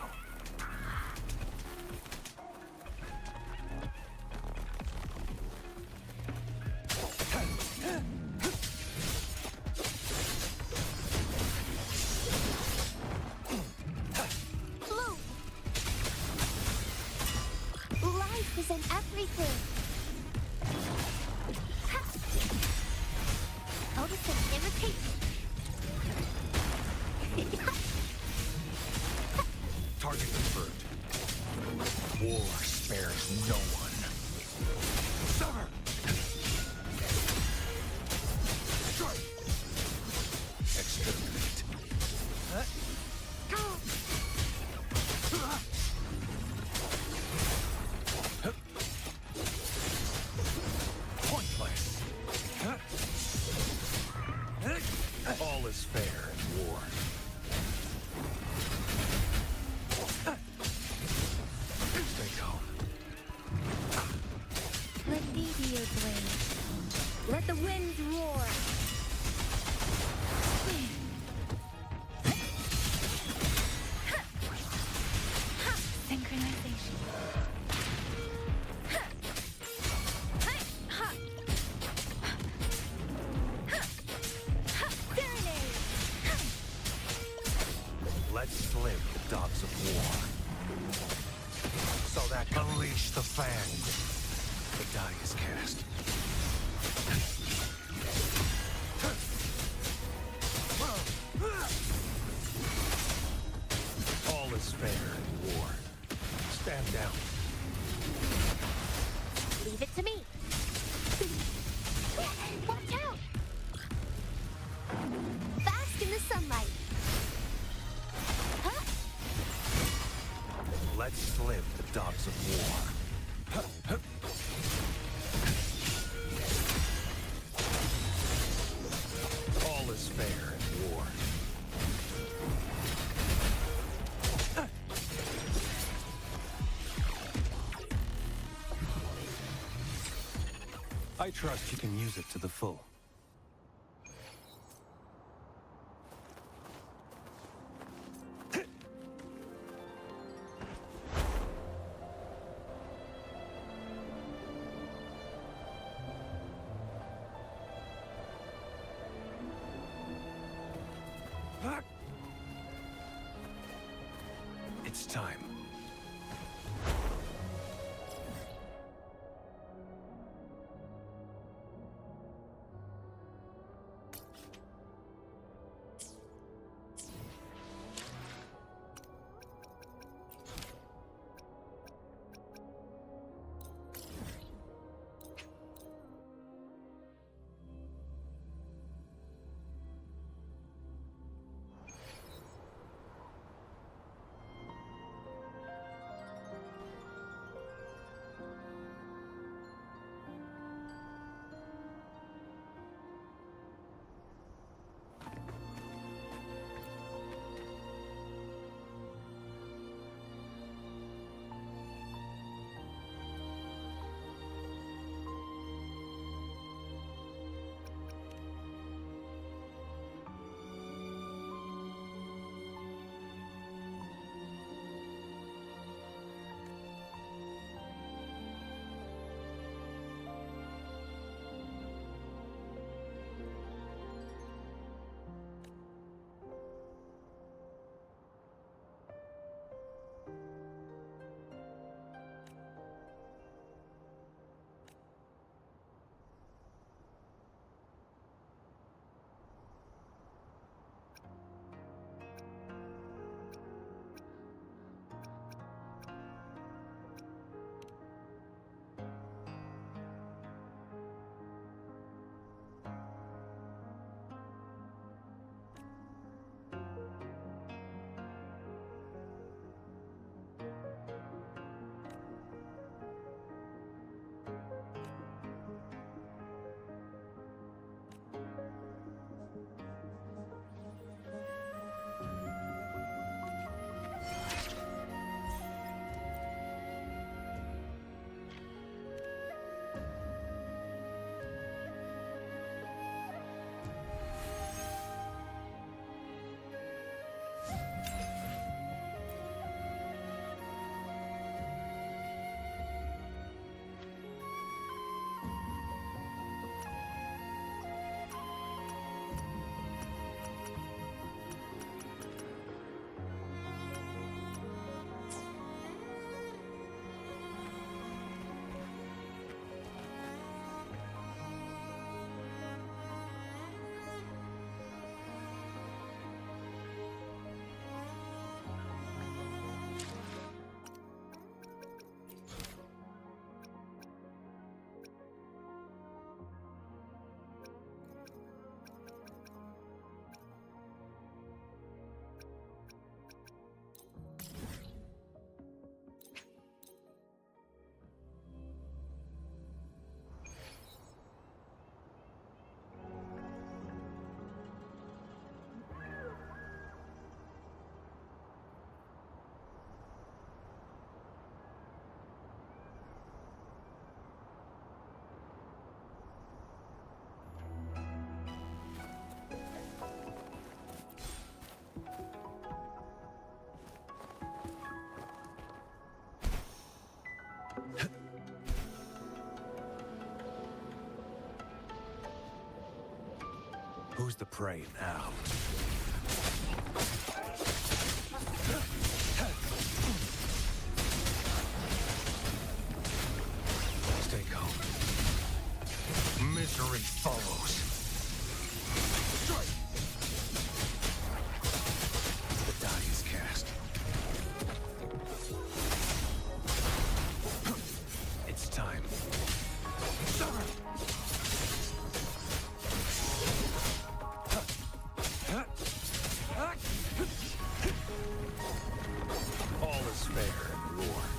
Life is in everything. Odyssey, irritate me. Target confirmed. War spares no one. Sever! Strike! Exterminate. Pointless. All is fair in war. Stay calm. Let thee be your blade. Let the winds roar. Synchronization. Serenade. Let's slay the dogs of war. So that unleash the fangs. The die is cast. All is fair in war. Stand down. Leave it to me. Watch out! Long live the dogs of war. All is fair in war. I trust you can use it to the full. It's time. Who's the prey now? Stay calm. Misery follows. Strike! The die is cast. It's time. All is fair in war.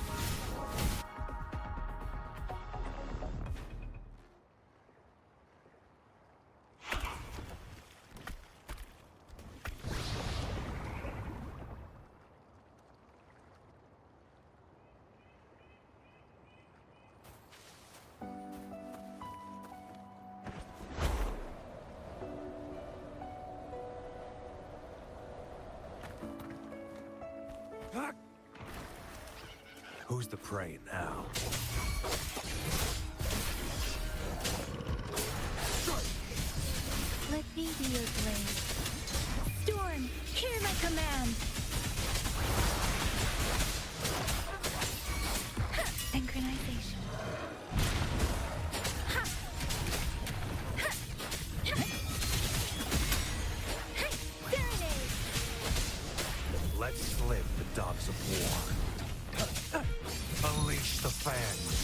Who's the prey now? Let me be your blade. Storm, hear my command! Synchronization. Serenade! Let's slip the dogs of war. Unleash the fangs.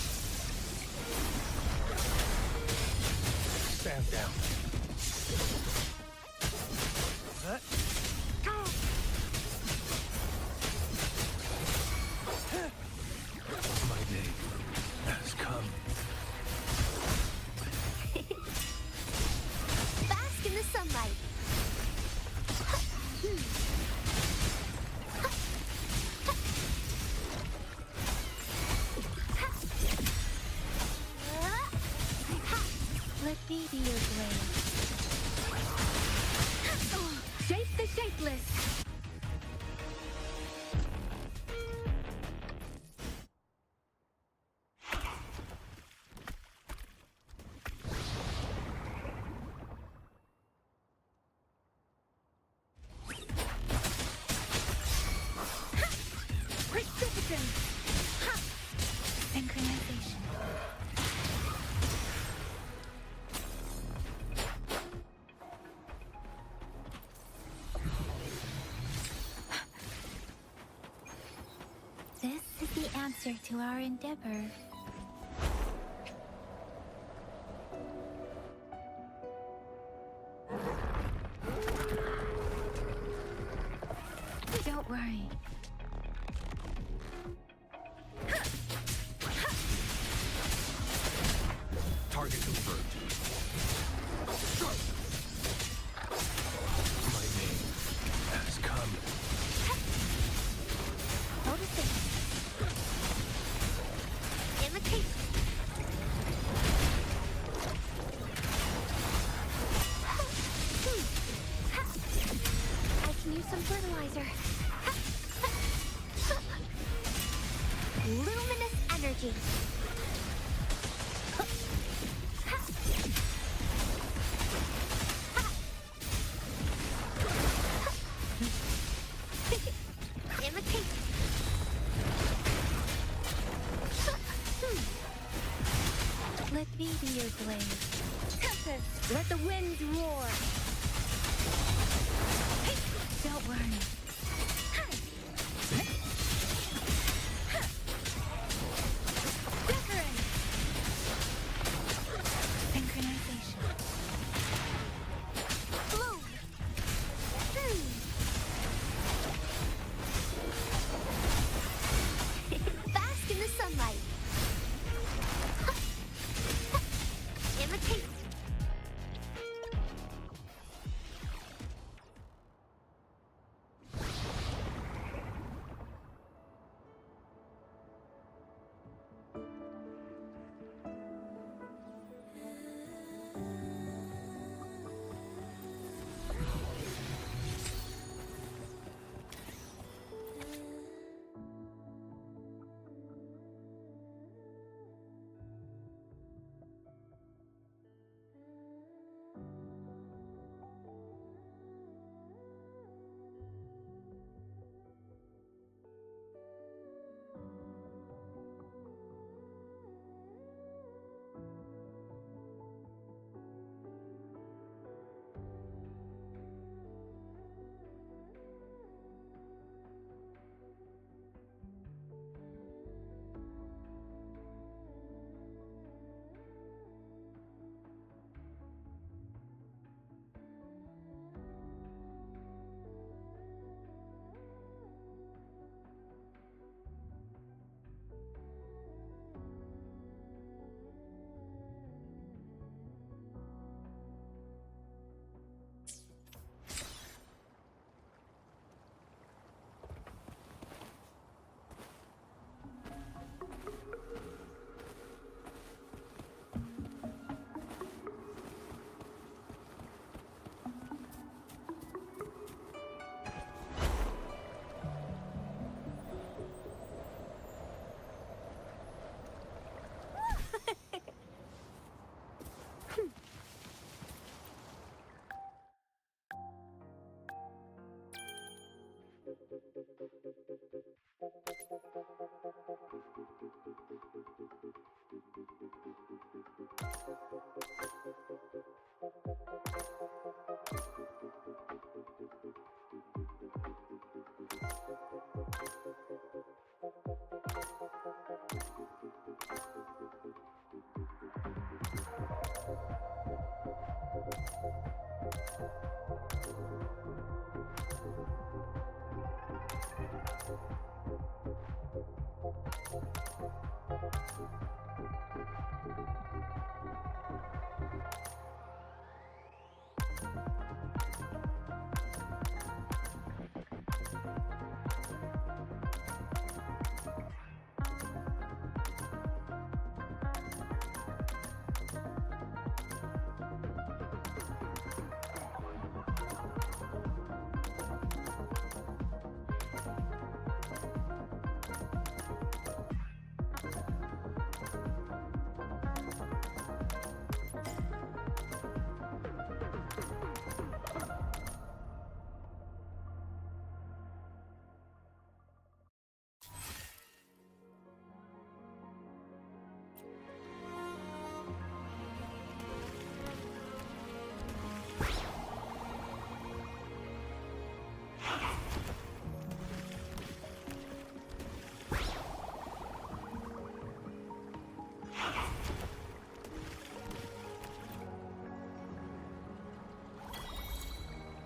Stand down. My day has come. Bask in the sunlight. Let me be your blade. Shape the shapeless! Precipitation! Synchronization. This is the answer to our endeavor. Don't worry. Target confirmed. My name has come. Notice it. Imitate. I can use some fertilizer. Luminous energy. Imitate. Let me be your blade. Tempest, let the winds roar. Don't worry. Decorate. Synchronization. Bloom. Bask in the sunlight. Imitate.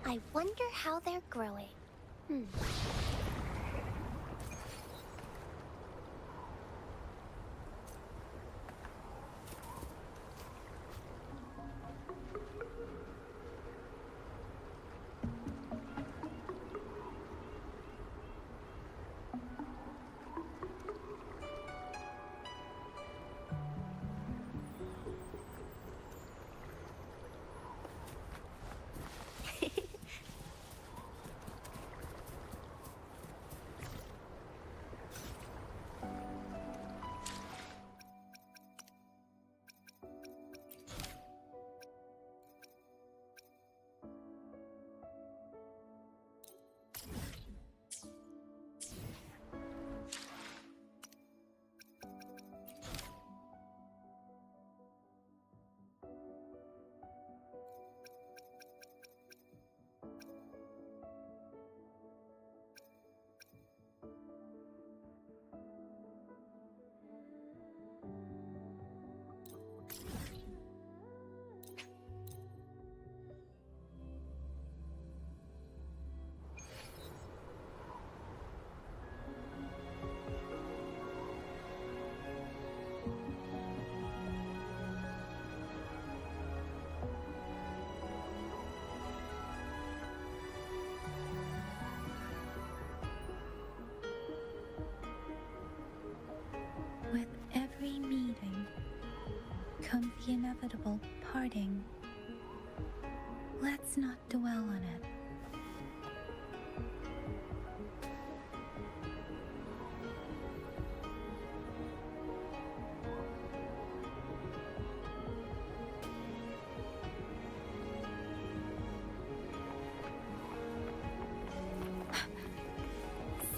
I wonder how they're growing. With every meeting comes the inevitable parting. Let's not dwell on it.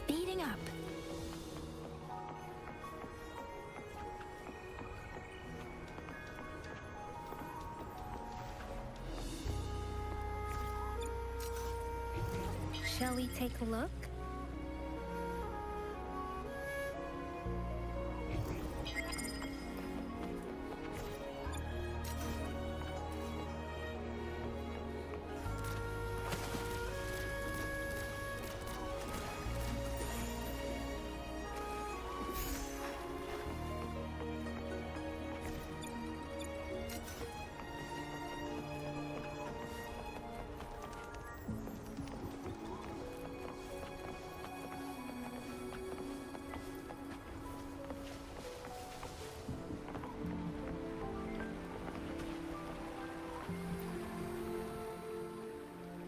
Speeding up. Shall we take a look?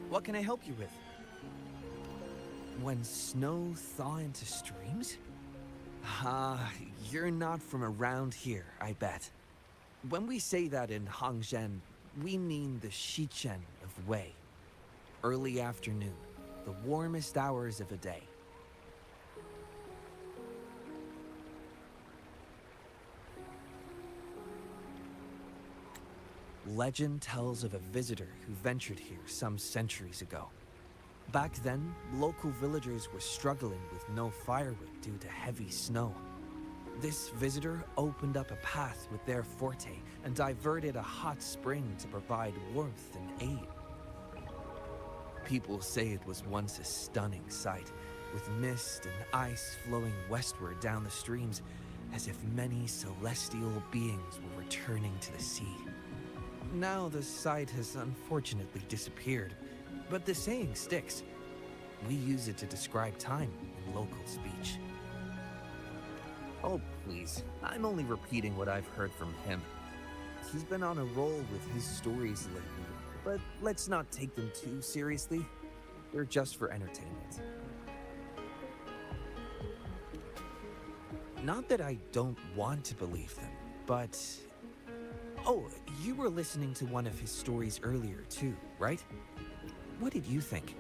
What can I help you with? When snow thaw into streams? You're not from around here, I bet. When we say that in Hangzhen, we mean the Shichen of Wei. Early afternoon, the warmest hours of a day. Legend tells of a visitor who ventured here some centuries ago. Back then, local villagers were struggling with no firewood due to heavy snow. This visitor opened up a path with their forte and diverted a hot spring to provide warmth and aid. People say it was once a stunning sight, with mist and ice flowing westward down the streams, as if many celestial beings were returning to the sea. Now the site has unfortunately disappeared, but the saying sticks. We use it to describe time in local speech. Oh, please. I'm only repeating what I've heard from him. He's been on a roll with his stories lately, but let's not take them too seriously. They're just for entertainment. Not that I don't want to believe them, but... Oh, you were listening to one of his stories earlier too, right? What did you think?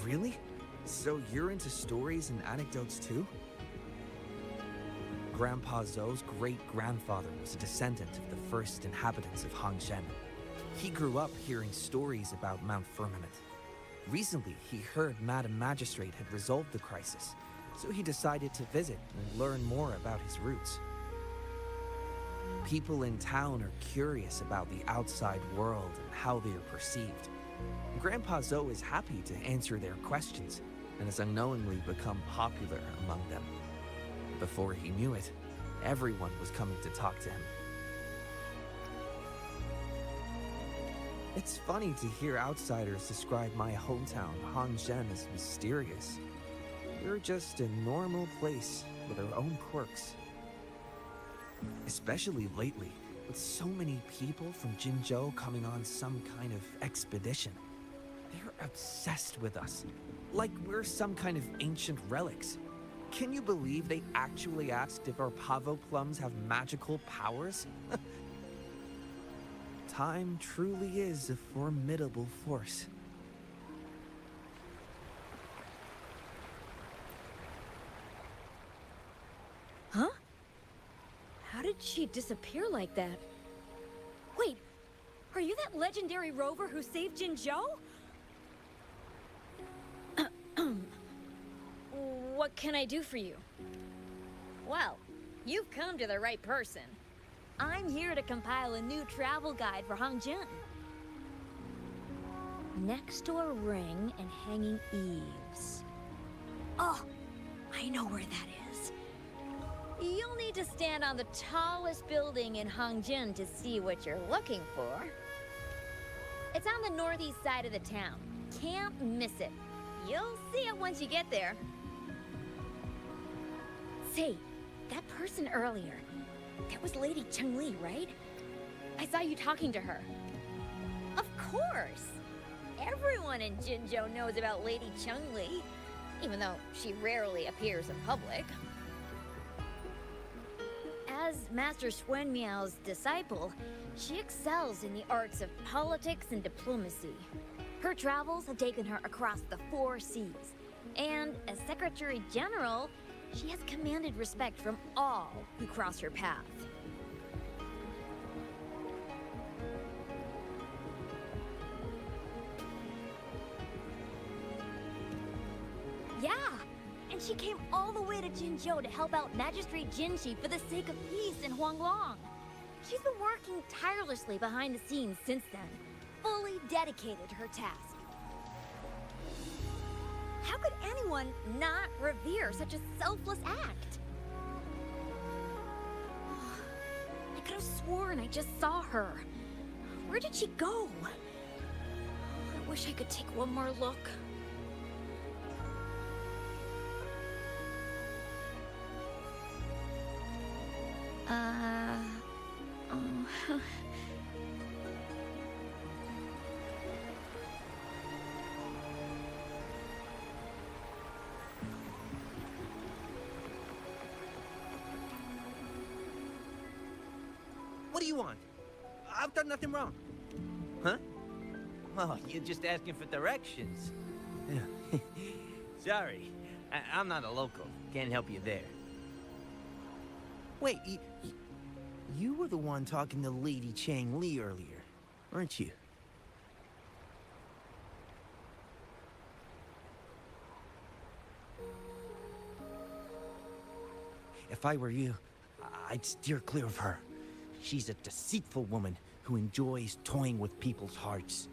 Really? So you're into stories and anecdotes too? Grandpa Zhou's great-grandfather was a descendant of the first inhabitants of Hangzhen. He grew up hearing stories about Mount Firmament. Recently, he heard Madam Magistrate had resolved the crisis, so he decided to visit and learn more about his roots. People in town are curious about the outside world and how they are perceived. Grandpa Zhou is happy to answer their questions and has unknowingly become popular among them. Before he knew it, everyone was coming to talk to him. It's funny to hear outsiders describe my hometown, Hangzhen, as mysterious. We're just a normal place with our own quirks. Especially lately, with so many people from Jinzhou coming on some kind of expedition. They're obsessed with us, like we're some kind of ancient relics. Can you believe they actually asked if our pavo plums have magical powers? Time truly is a formidable force. Huh? How did she disappear like that? Wait, are you that legendary rover who saved Jinzhou? What can I do for you? Well, you've come to the right person. I'm here to compile a new travel guide for Hangzhen. Next door ring and hanging eaves. Oh, I know where that is. You'll need to stand on the tallest building in Hangzhen to see what you're looking for. It's on the northeast side of the town. Can't miss it. You'll see it once you get there. Say, that person earlier, that was Lady Chengli, right? I saw you talking to her. Of course! Everyone in Jinzhou knows about Lady Chengli, even though she rarely appears in public. As Master Xuan Miao's disciple, she excels in the arts of politics and diplomacy. Her travels have taken her across the 4 seas, and as Secretary General, she has commanded respect from all who cross her path. Yeah, and she came all the way to Jinzhou to help out Magistrate Jinshi for the sake of peace in Huanglong. She's been working tirelessly behind the scenes since then, fully dedicated to her task. How could anyone not revere such a selfless act? I could have sworn I just saw her. Where did she go? I wish I could take one more look. Oh. What do you want? I've done nothing wrong. Huh? Oh, you're just asking for directions. Yeah. Sorry, I'm not a local. Can't help you there. Wait, You were the one talking to Lady Chang Li earlier, weren't you? If I were you, I'd steer clear of her. She's a deceitful woman who enjoys toying with people's hearts.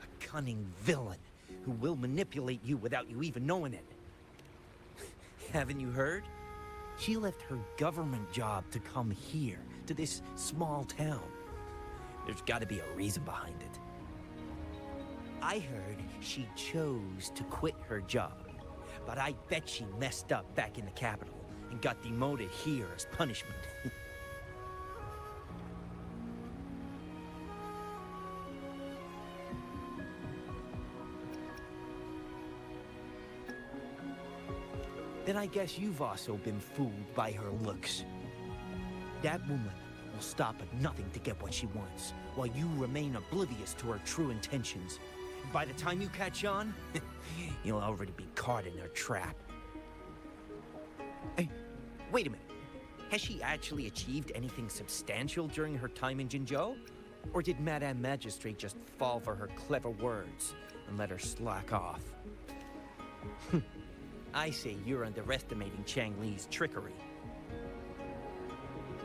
A cunning villain who will manipulate you without you even knowing it. Haven't you heard? She left her government job to come here, to this small town. There's gotta be a reason behind it. I heard she chose to quit her job, but I bet she messed up back in the capital and got demoted here as punishment. Then I guess you've also been fooled by her looks. That woman will stop at nothing to get what she wants, while you remain oblivious to her true intentions. By the time you catch on, you'll already be caught in her trap. Hey, wait a minute. Has she actually achieved anything substantial during her time in Jinzhou? Or did Madame Magistrate just fall for her clever words and let her slack off? I say you're underestimating Chang Li's trickery.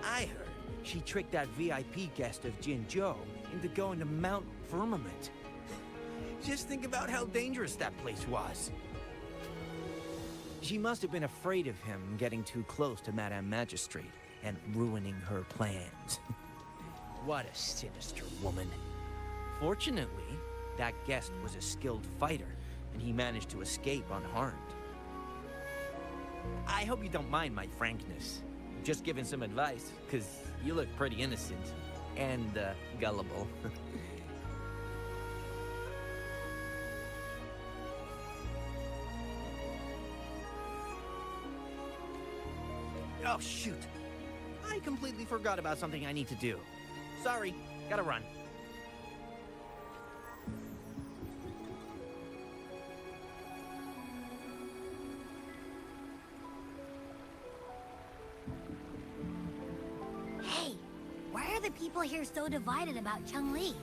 I heard she tricked that VIP guest of Jinzhou into going to Mount Firmament. Just think about how dangerous that place was. She must have been afraid of him getting too close to Madame Magistrate and ruining her plans. What a sinister woman. Fortunately, that guest was a skilled fighter, and he managed to escape unharmed. I hope you don't mind my frankness. I'm just giving some advice, because you look pretty innocent. And, gullible. Oh, shoot. I completely forgot about something I need to do. Sorry, gotta run. Hey, why are the people here so divided about Chang Li?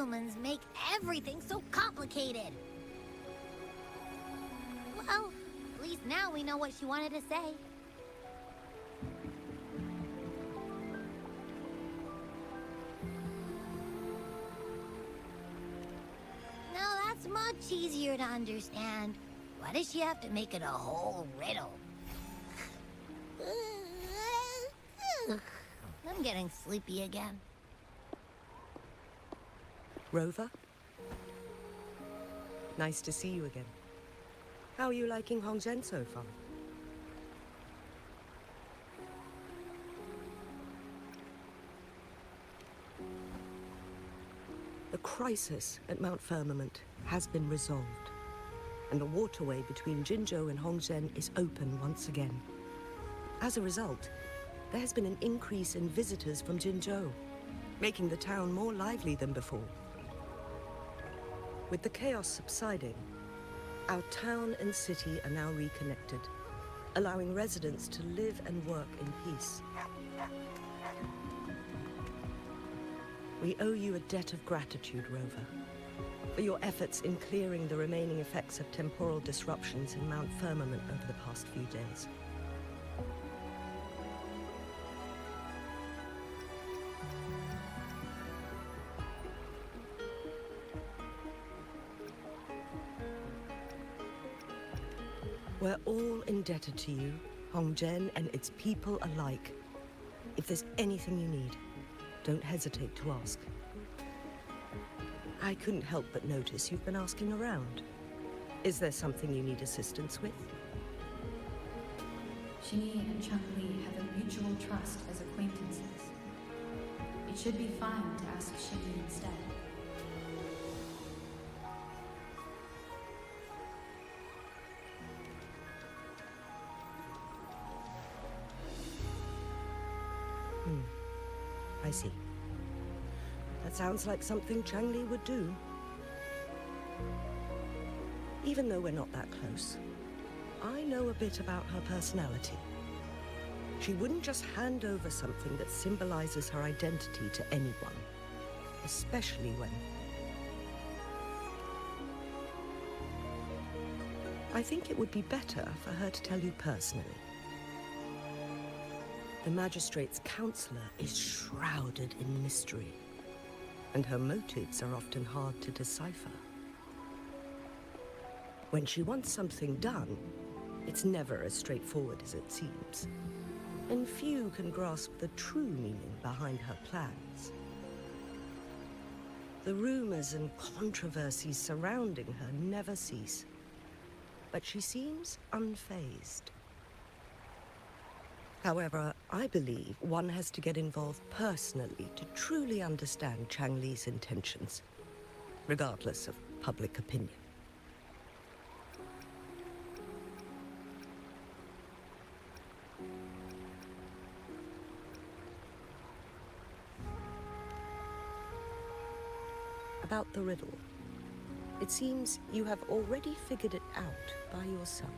humans make everything so complicated. Well, at least now we know what she wanted to say. Now that's much easier to understand. Why does she have to make it a whole riddle? I'm getting sleepy again. Rover? Nice to see you again. How are you liking Hongzhen so far? The crisis at Mount Firmament has been resolved, and the waterway between Jinzhou and Hongzhen is open once again. As a result, there has been an increase in visitors from Jinzhou, making the town more lively than before. With the chaos subsiding, our town and city are now reconnected, allowing residents to live and work in peace. We owe you a debt of gratitude, Rover, for your efforts in clearing the remaining effects of temporal disruptions in Mount Firmament over the past few days. We're all indebted to you, Hongzhen and its people alike. If there's anything you need, don't hesitate to ask. I couldn't help but notice you've been asking around. Is there something you need assistance with? She and Chun-Li have a mutual trust as acquaintances. It should be fine to ask Shinji instead. I see. That sounds like something Chang-Li would do. Even though we're not that close, I know a bit about her personality. She wouldn't just hand over something that symbolizes her identity to anyone, especially when... I think it would be better for her to tell you personally. The Magistrate's counselor is shrouded in mystery, and her motives are often hard to decipher. When she wants something done, it's never as straightforward as it seems, and few can grasp the true meaning behind her plans. The rumors and controversies surrounding her never cease, but she seems unfazed. However, I believe one has to get involved personally to truly understand Chang-Li's intentions, regardless of public opinion. About the riddle, it seems you have already figured it out by yourself.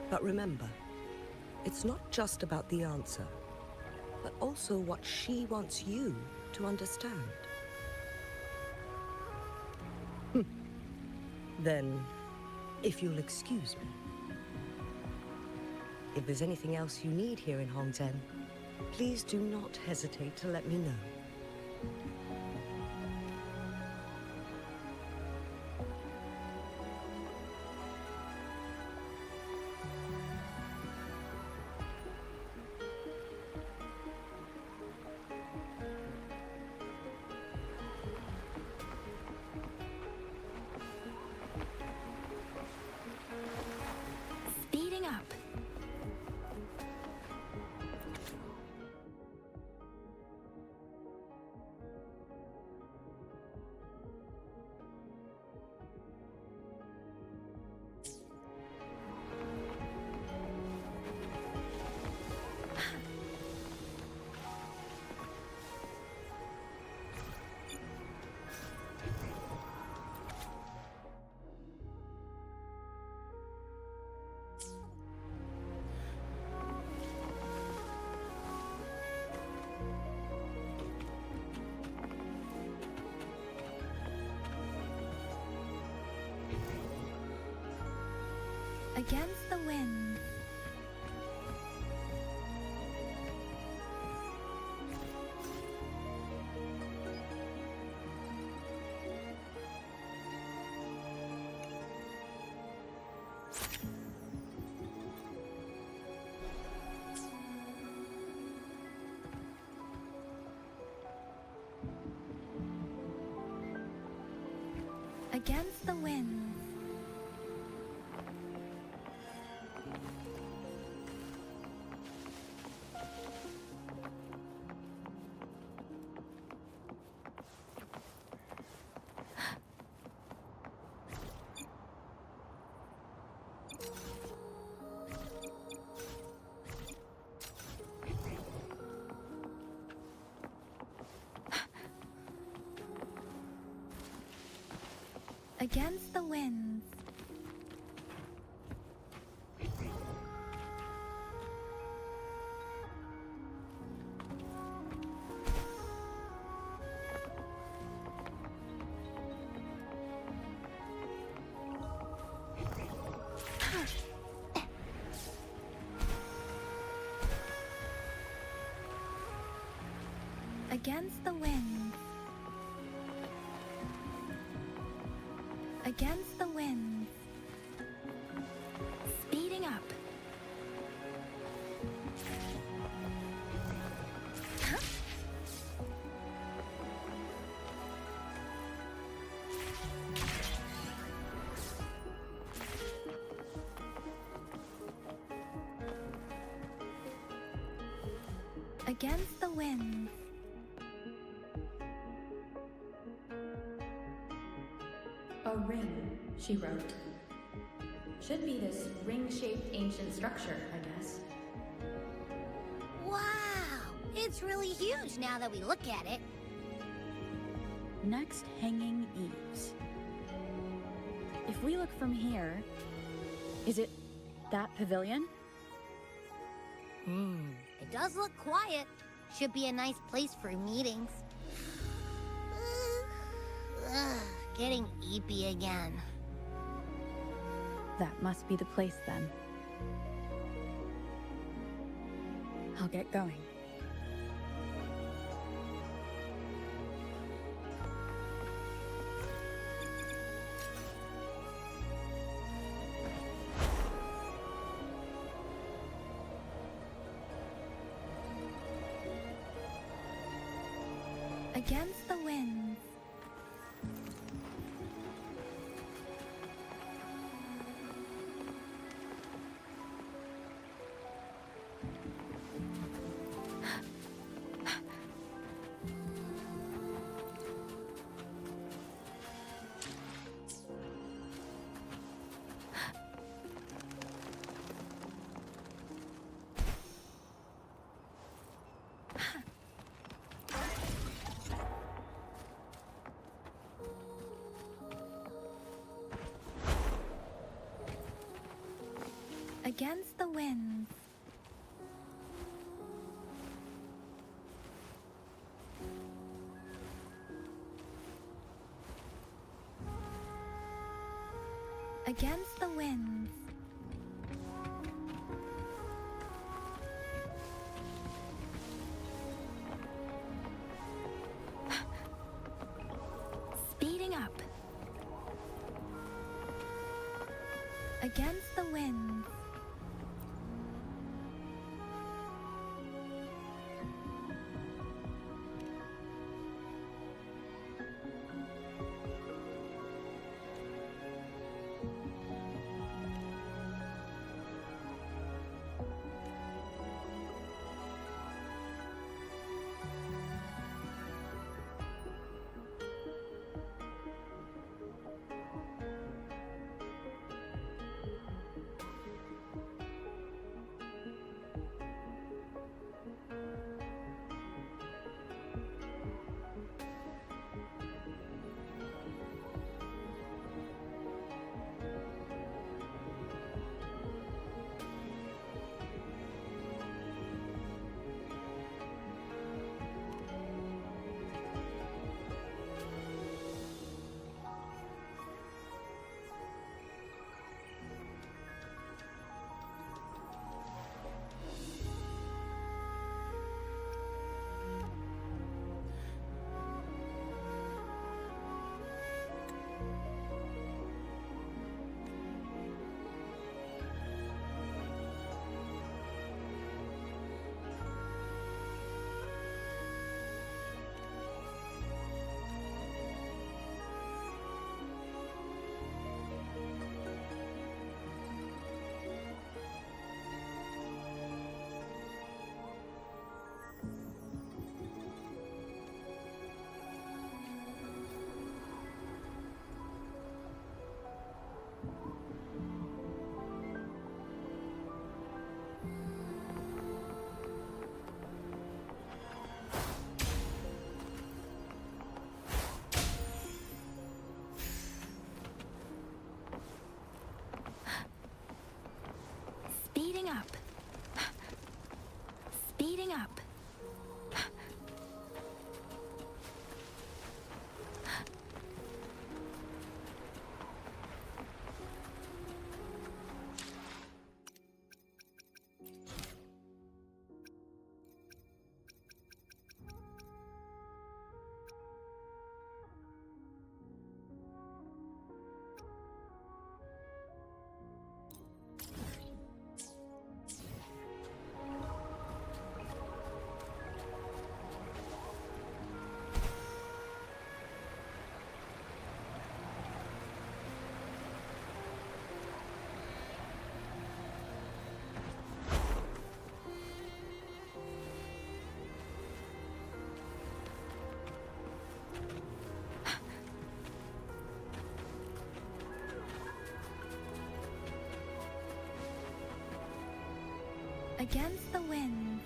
But remember, it's not just about the answer, but also what she wants you to understand. Then, if you'll excuse me, if there's anything else you need here in Hongzhen, please do not hesitate to let me know. Speeding up. Against the wind. Against the wind. Against the winds. Against the wind. Against the wind. Speeding up. Huh? Against the wind. A ring, she wrote. Should be this ring-shaped ancient structure, I guess. Wow! It's really huge now that we look at it. Next, hanging eaves. If we look from here, is it that pavilion? It does look quiet. Should be a nice place for meetings. Getting eepy again. That must be the place then. I'll get going. Against the winds. Against the winds. Against the winds. Speeding up. Against the winds. up. Against the winds.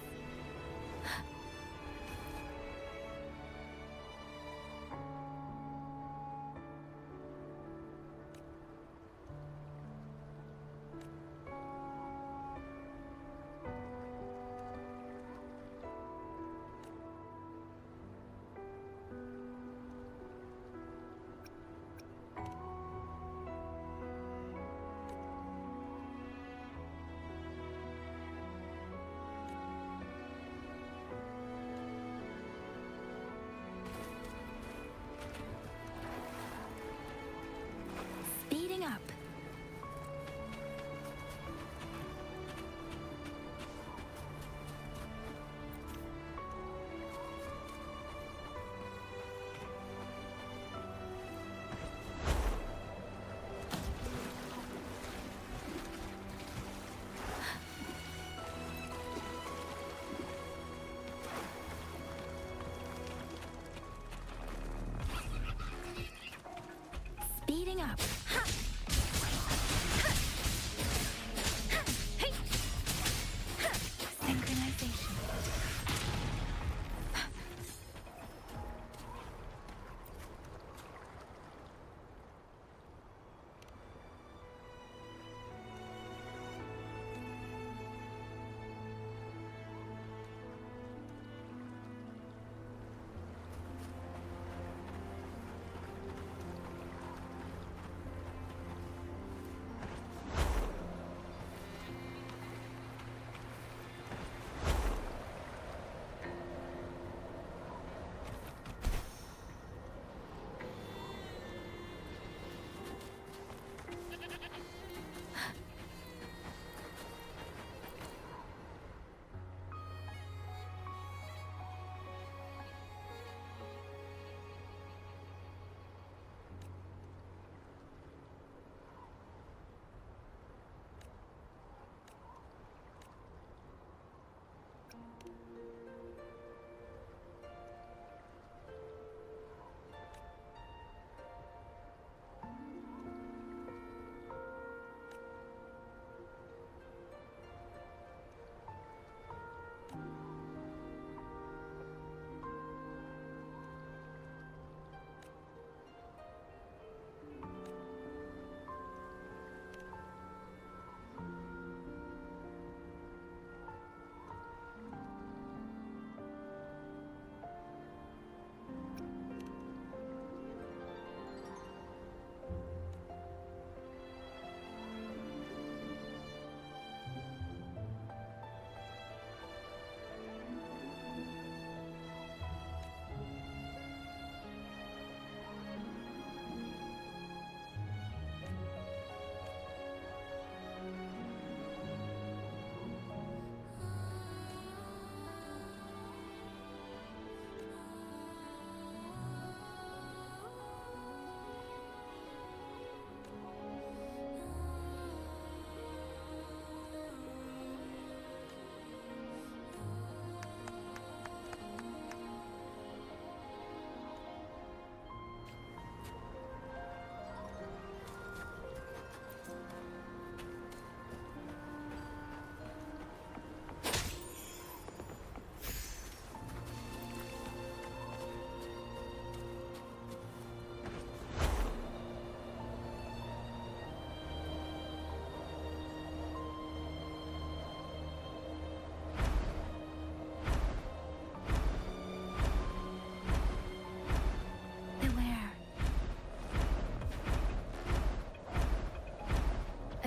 Speeding up. Speeding up. Synchronization.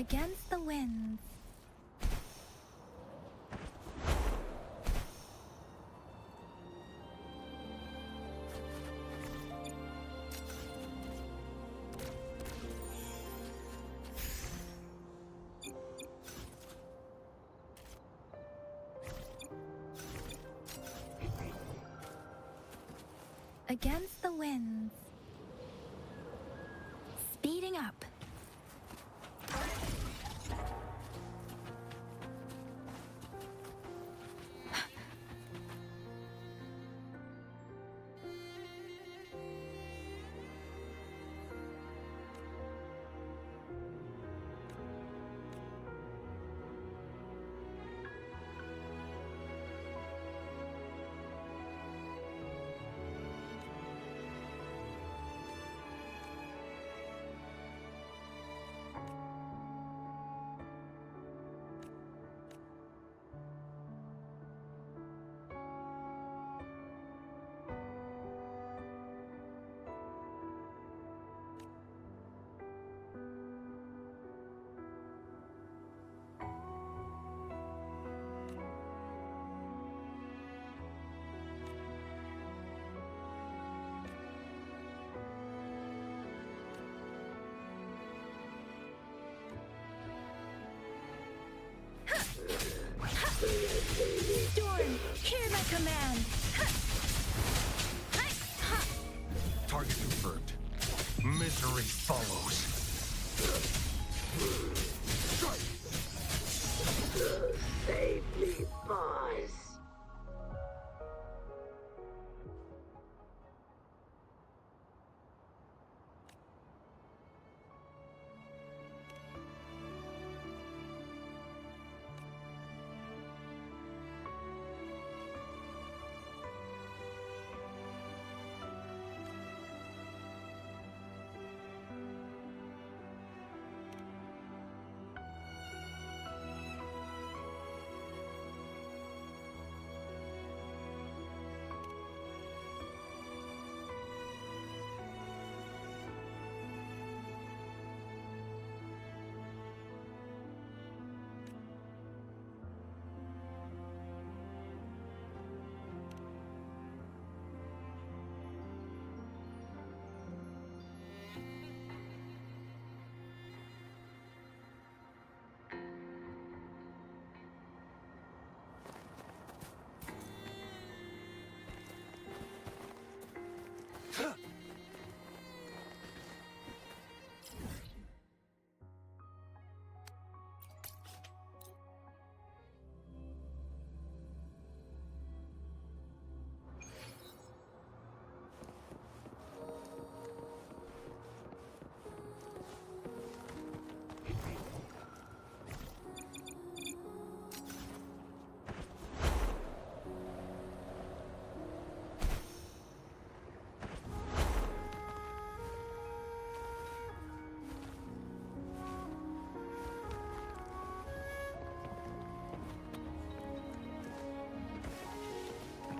Against the winds. Against the winds. Speeding up. Storm, hear my command! Target confirmed. Misery follows. Save me, boss.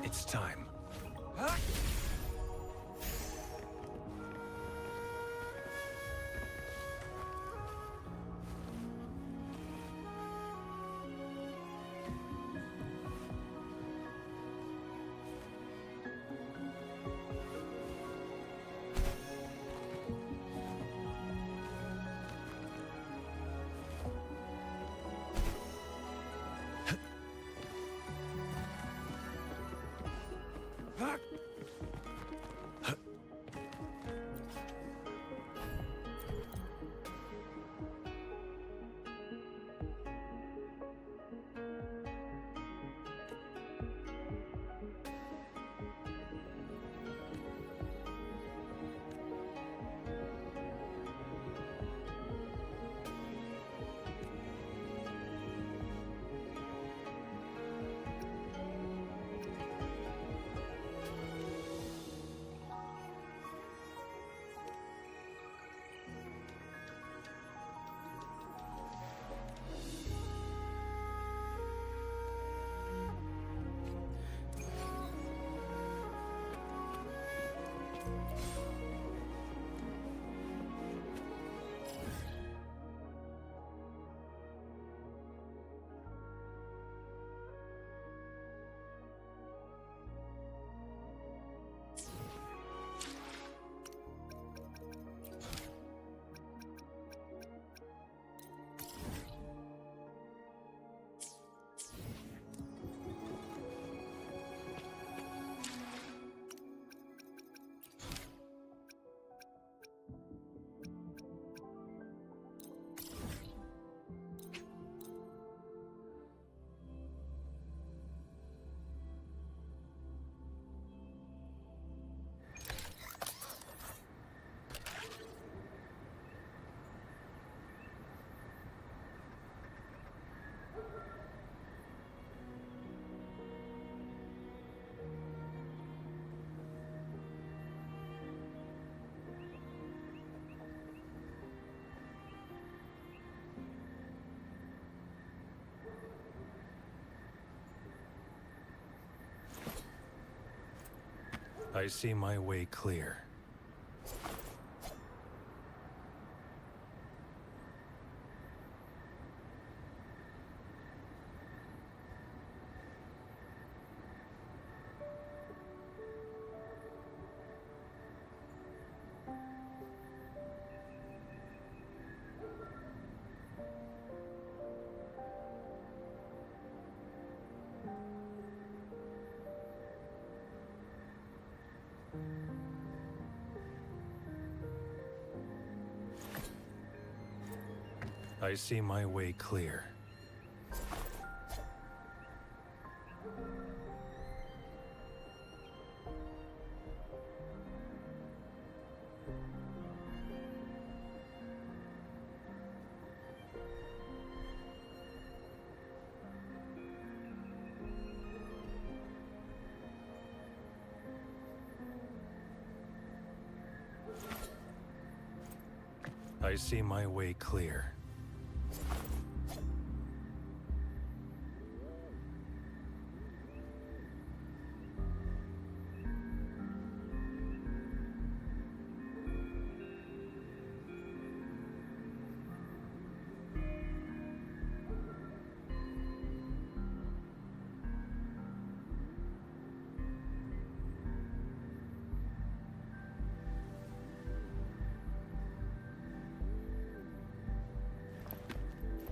It's time. I see my way clear. I see my way clear. I see my way clear.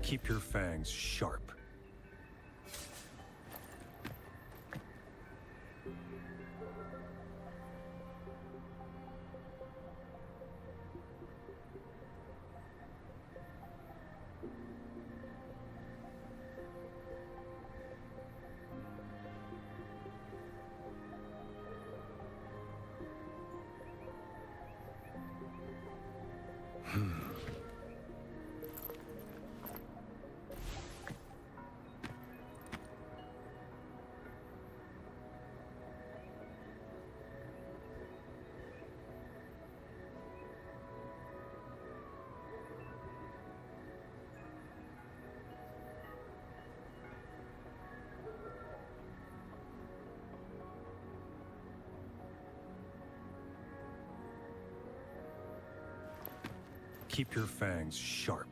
Keep your fangs sharp. Keep your fangs sharp.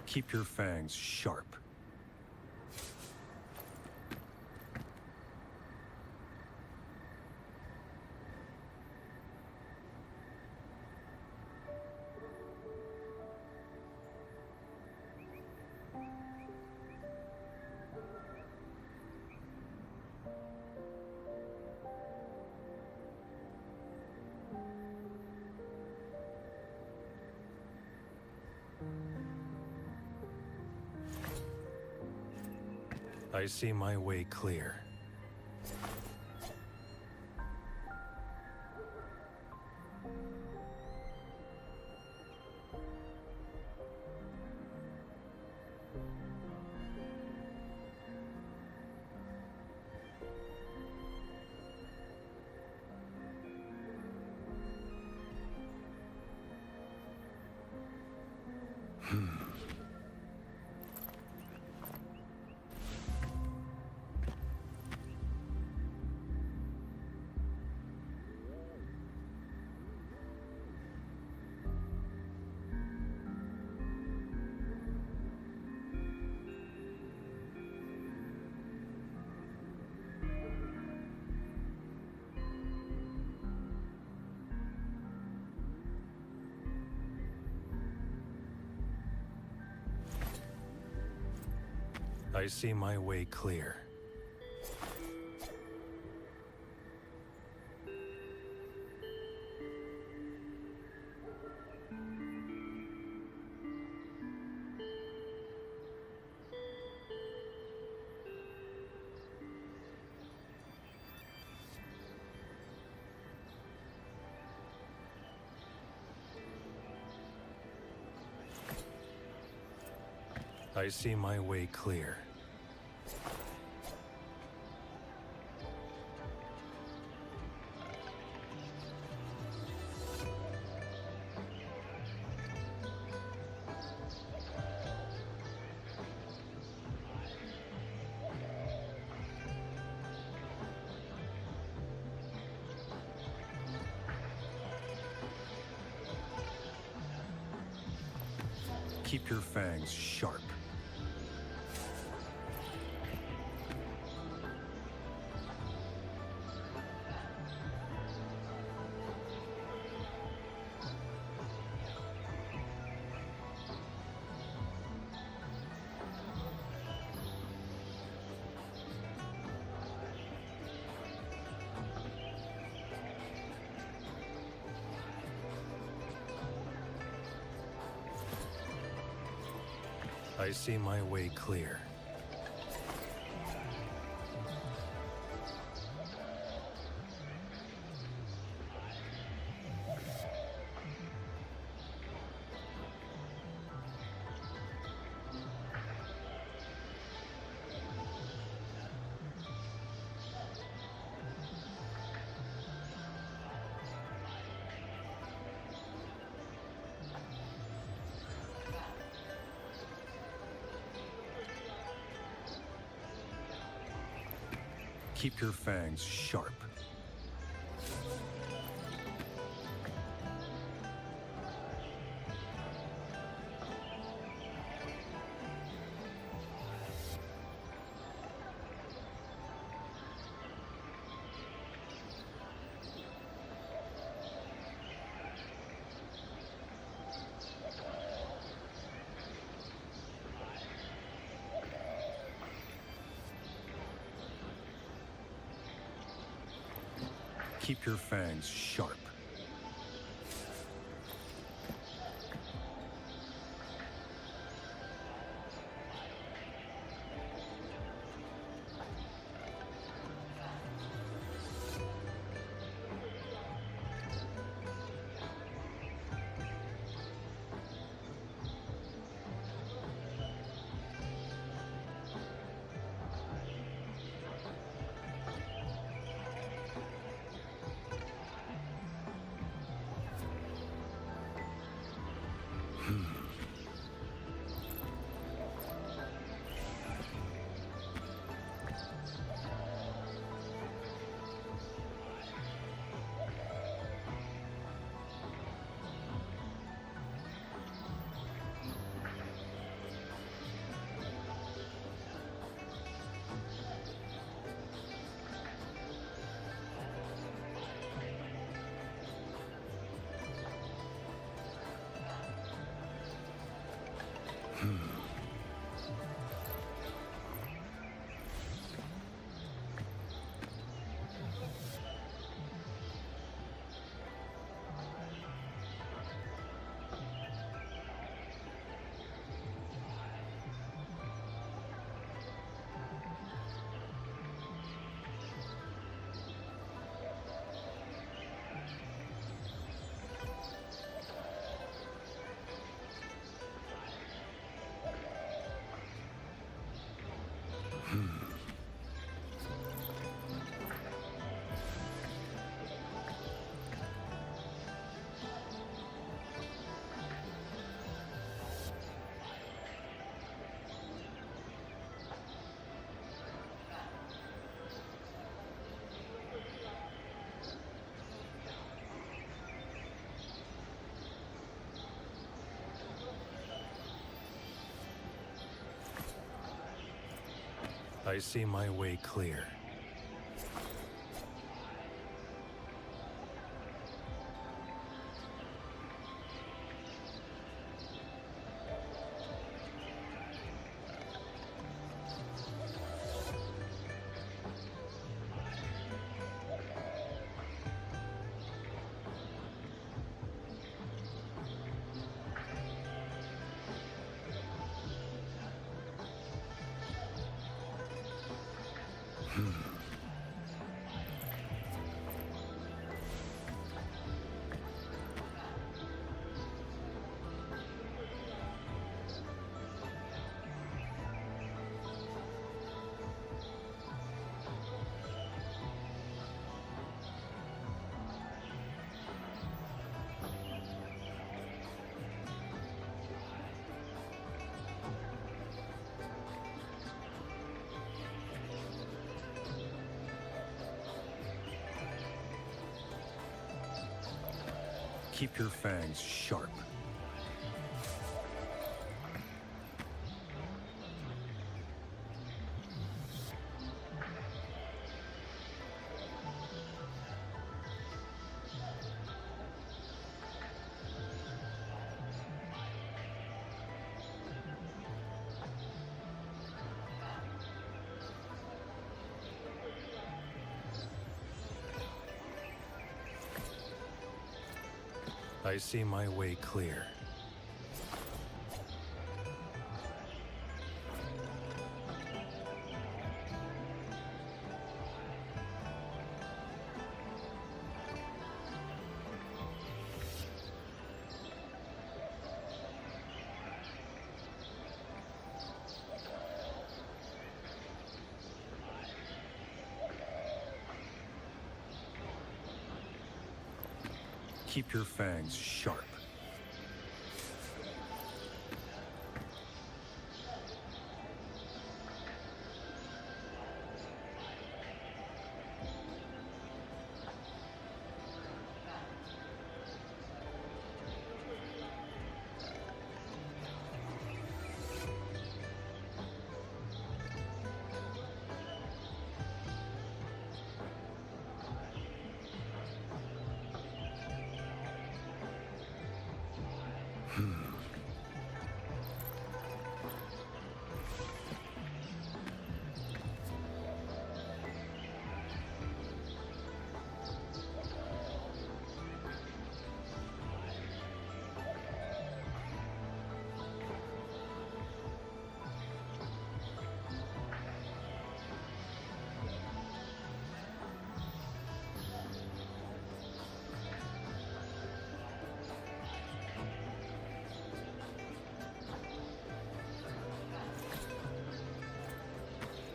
Keep your fangs sharp. I see my way clear. I see my way clear. I see my way clear. Keep your fangs sharp. I see my way clear. Keep your fangs sharp. Keep your fangs sharp. I see my way clear. Keep your fangs sharp. I see my way clear. Keep your fangs sharp.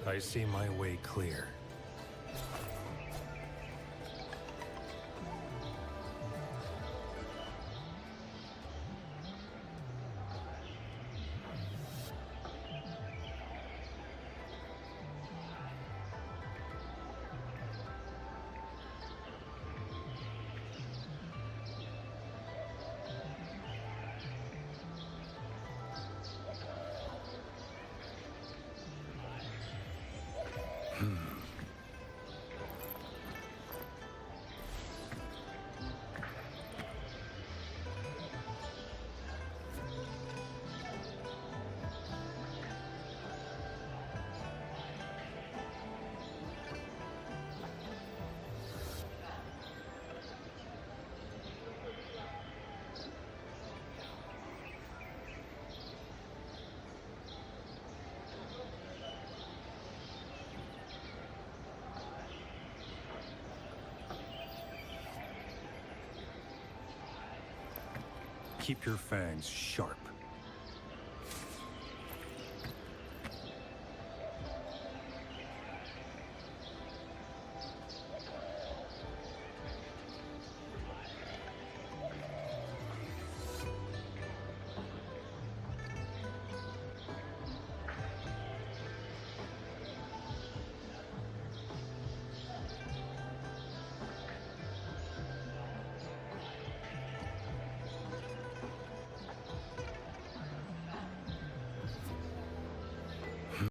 I see my way clear. Keep your fangs sharp.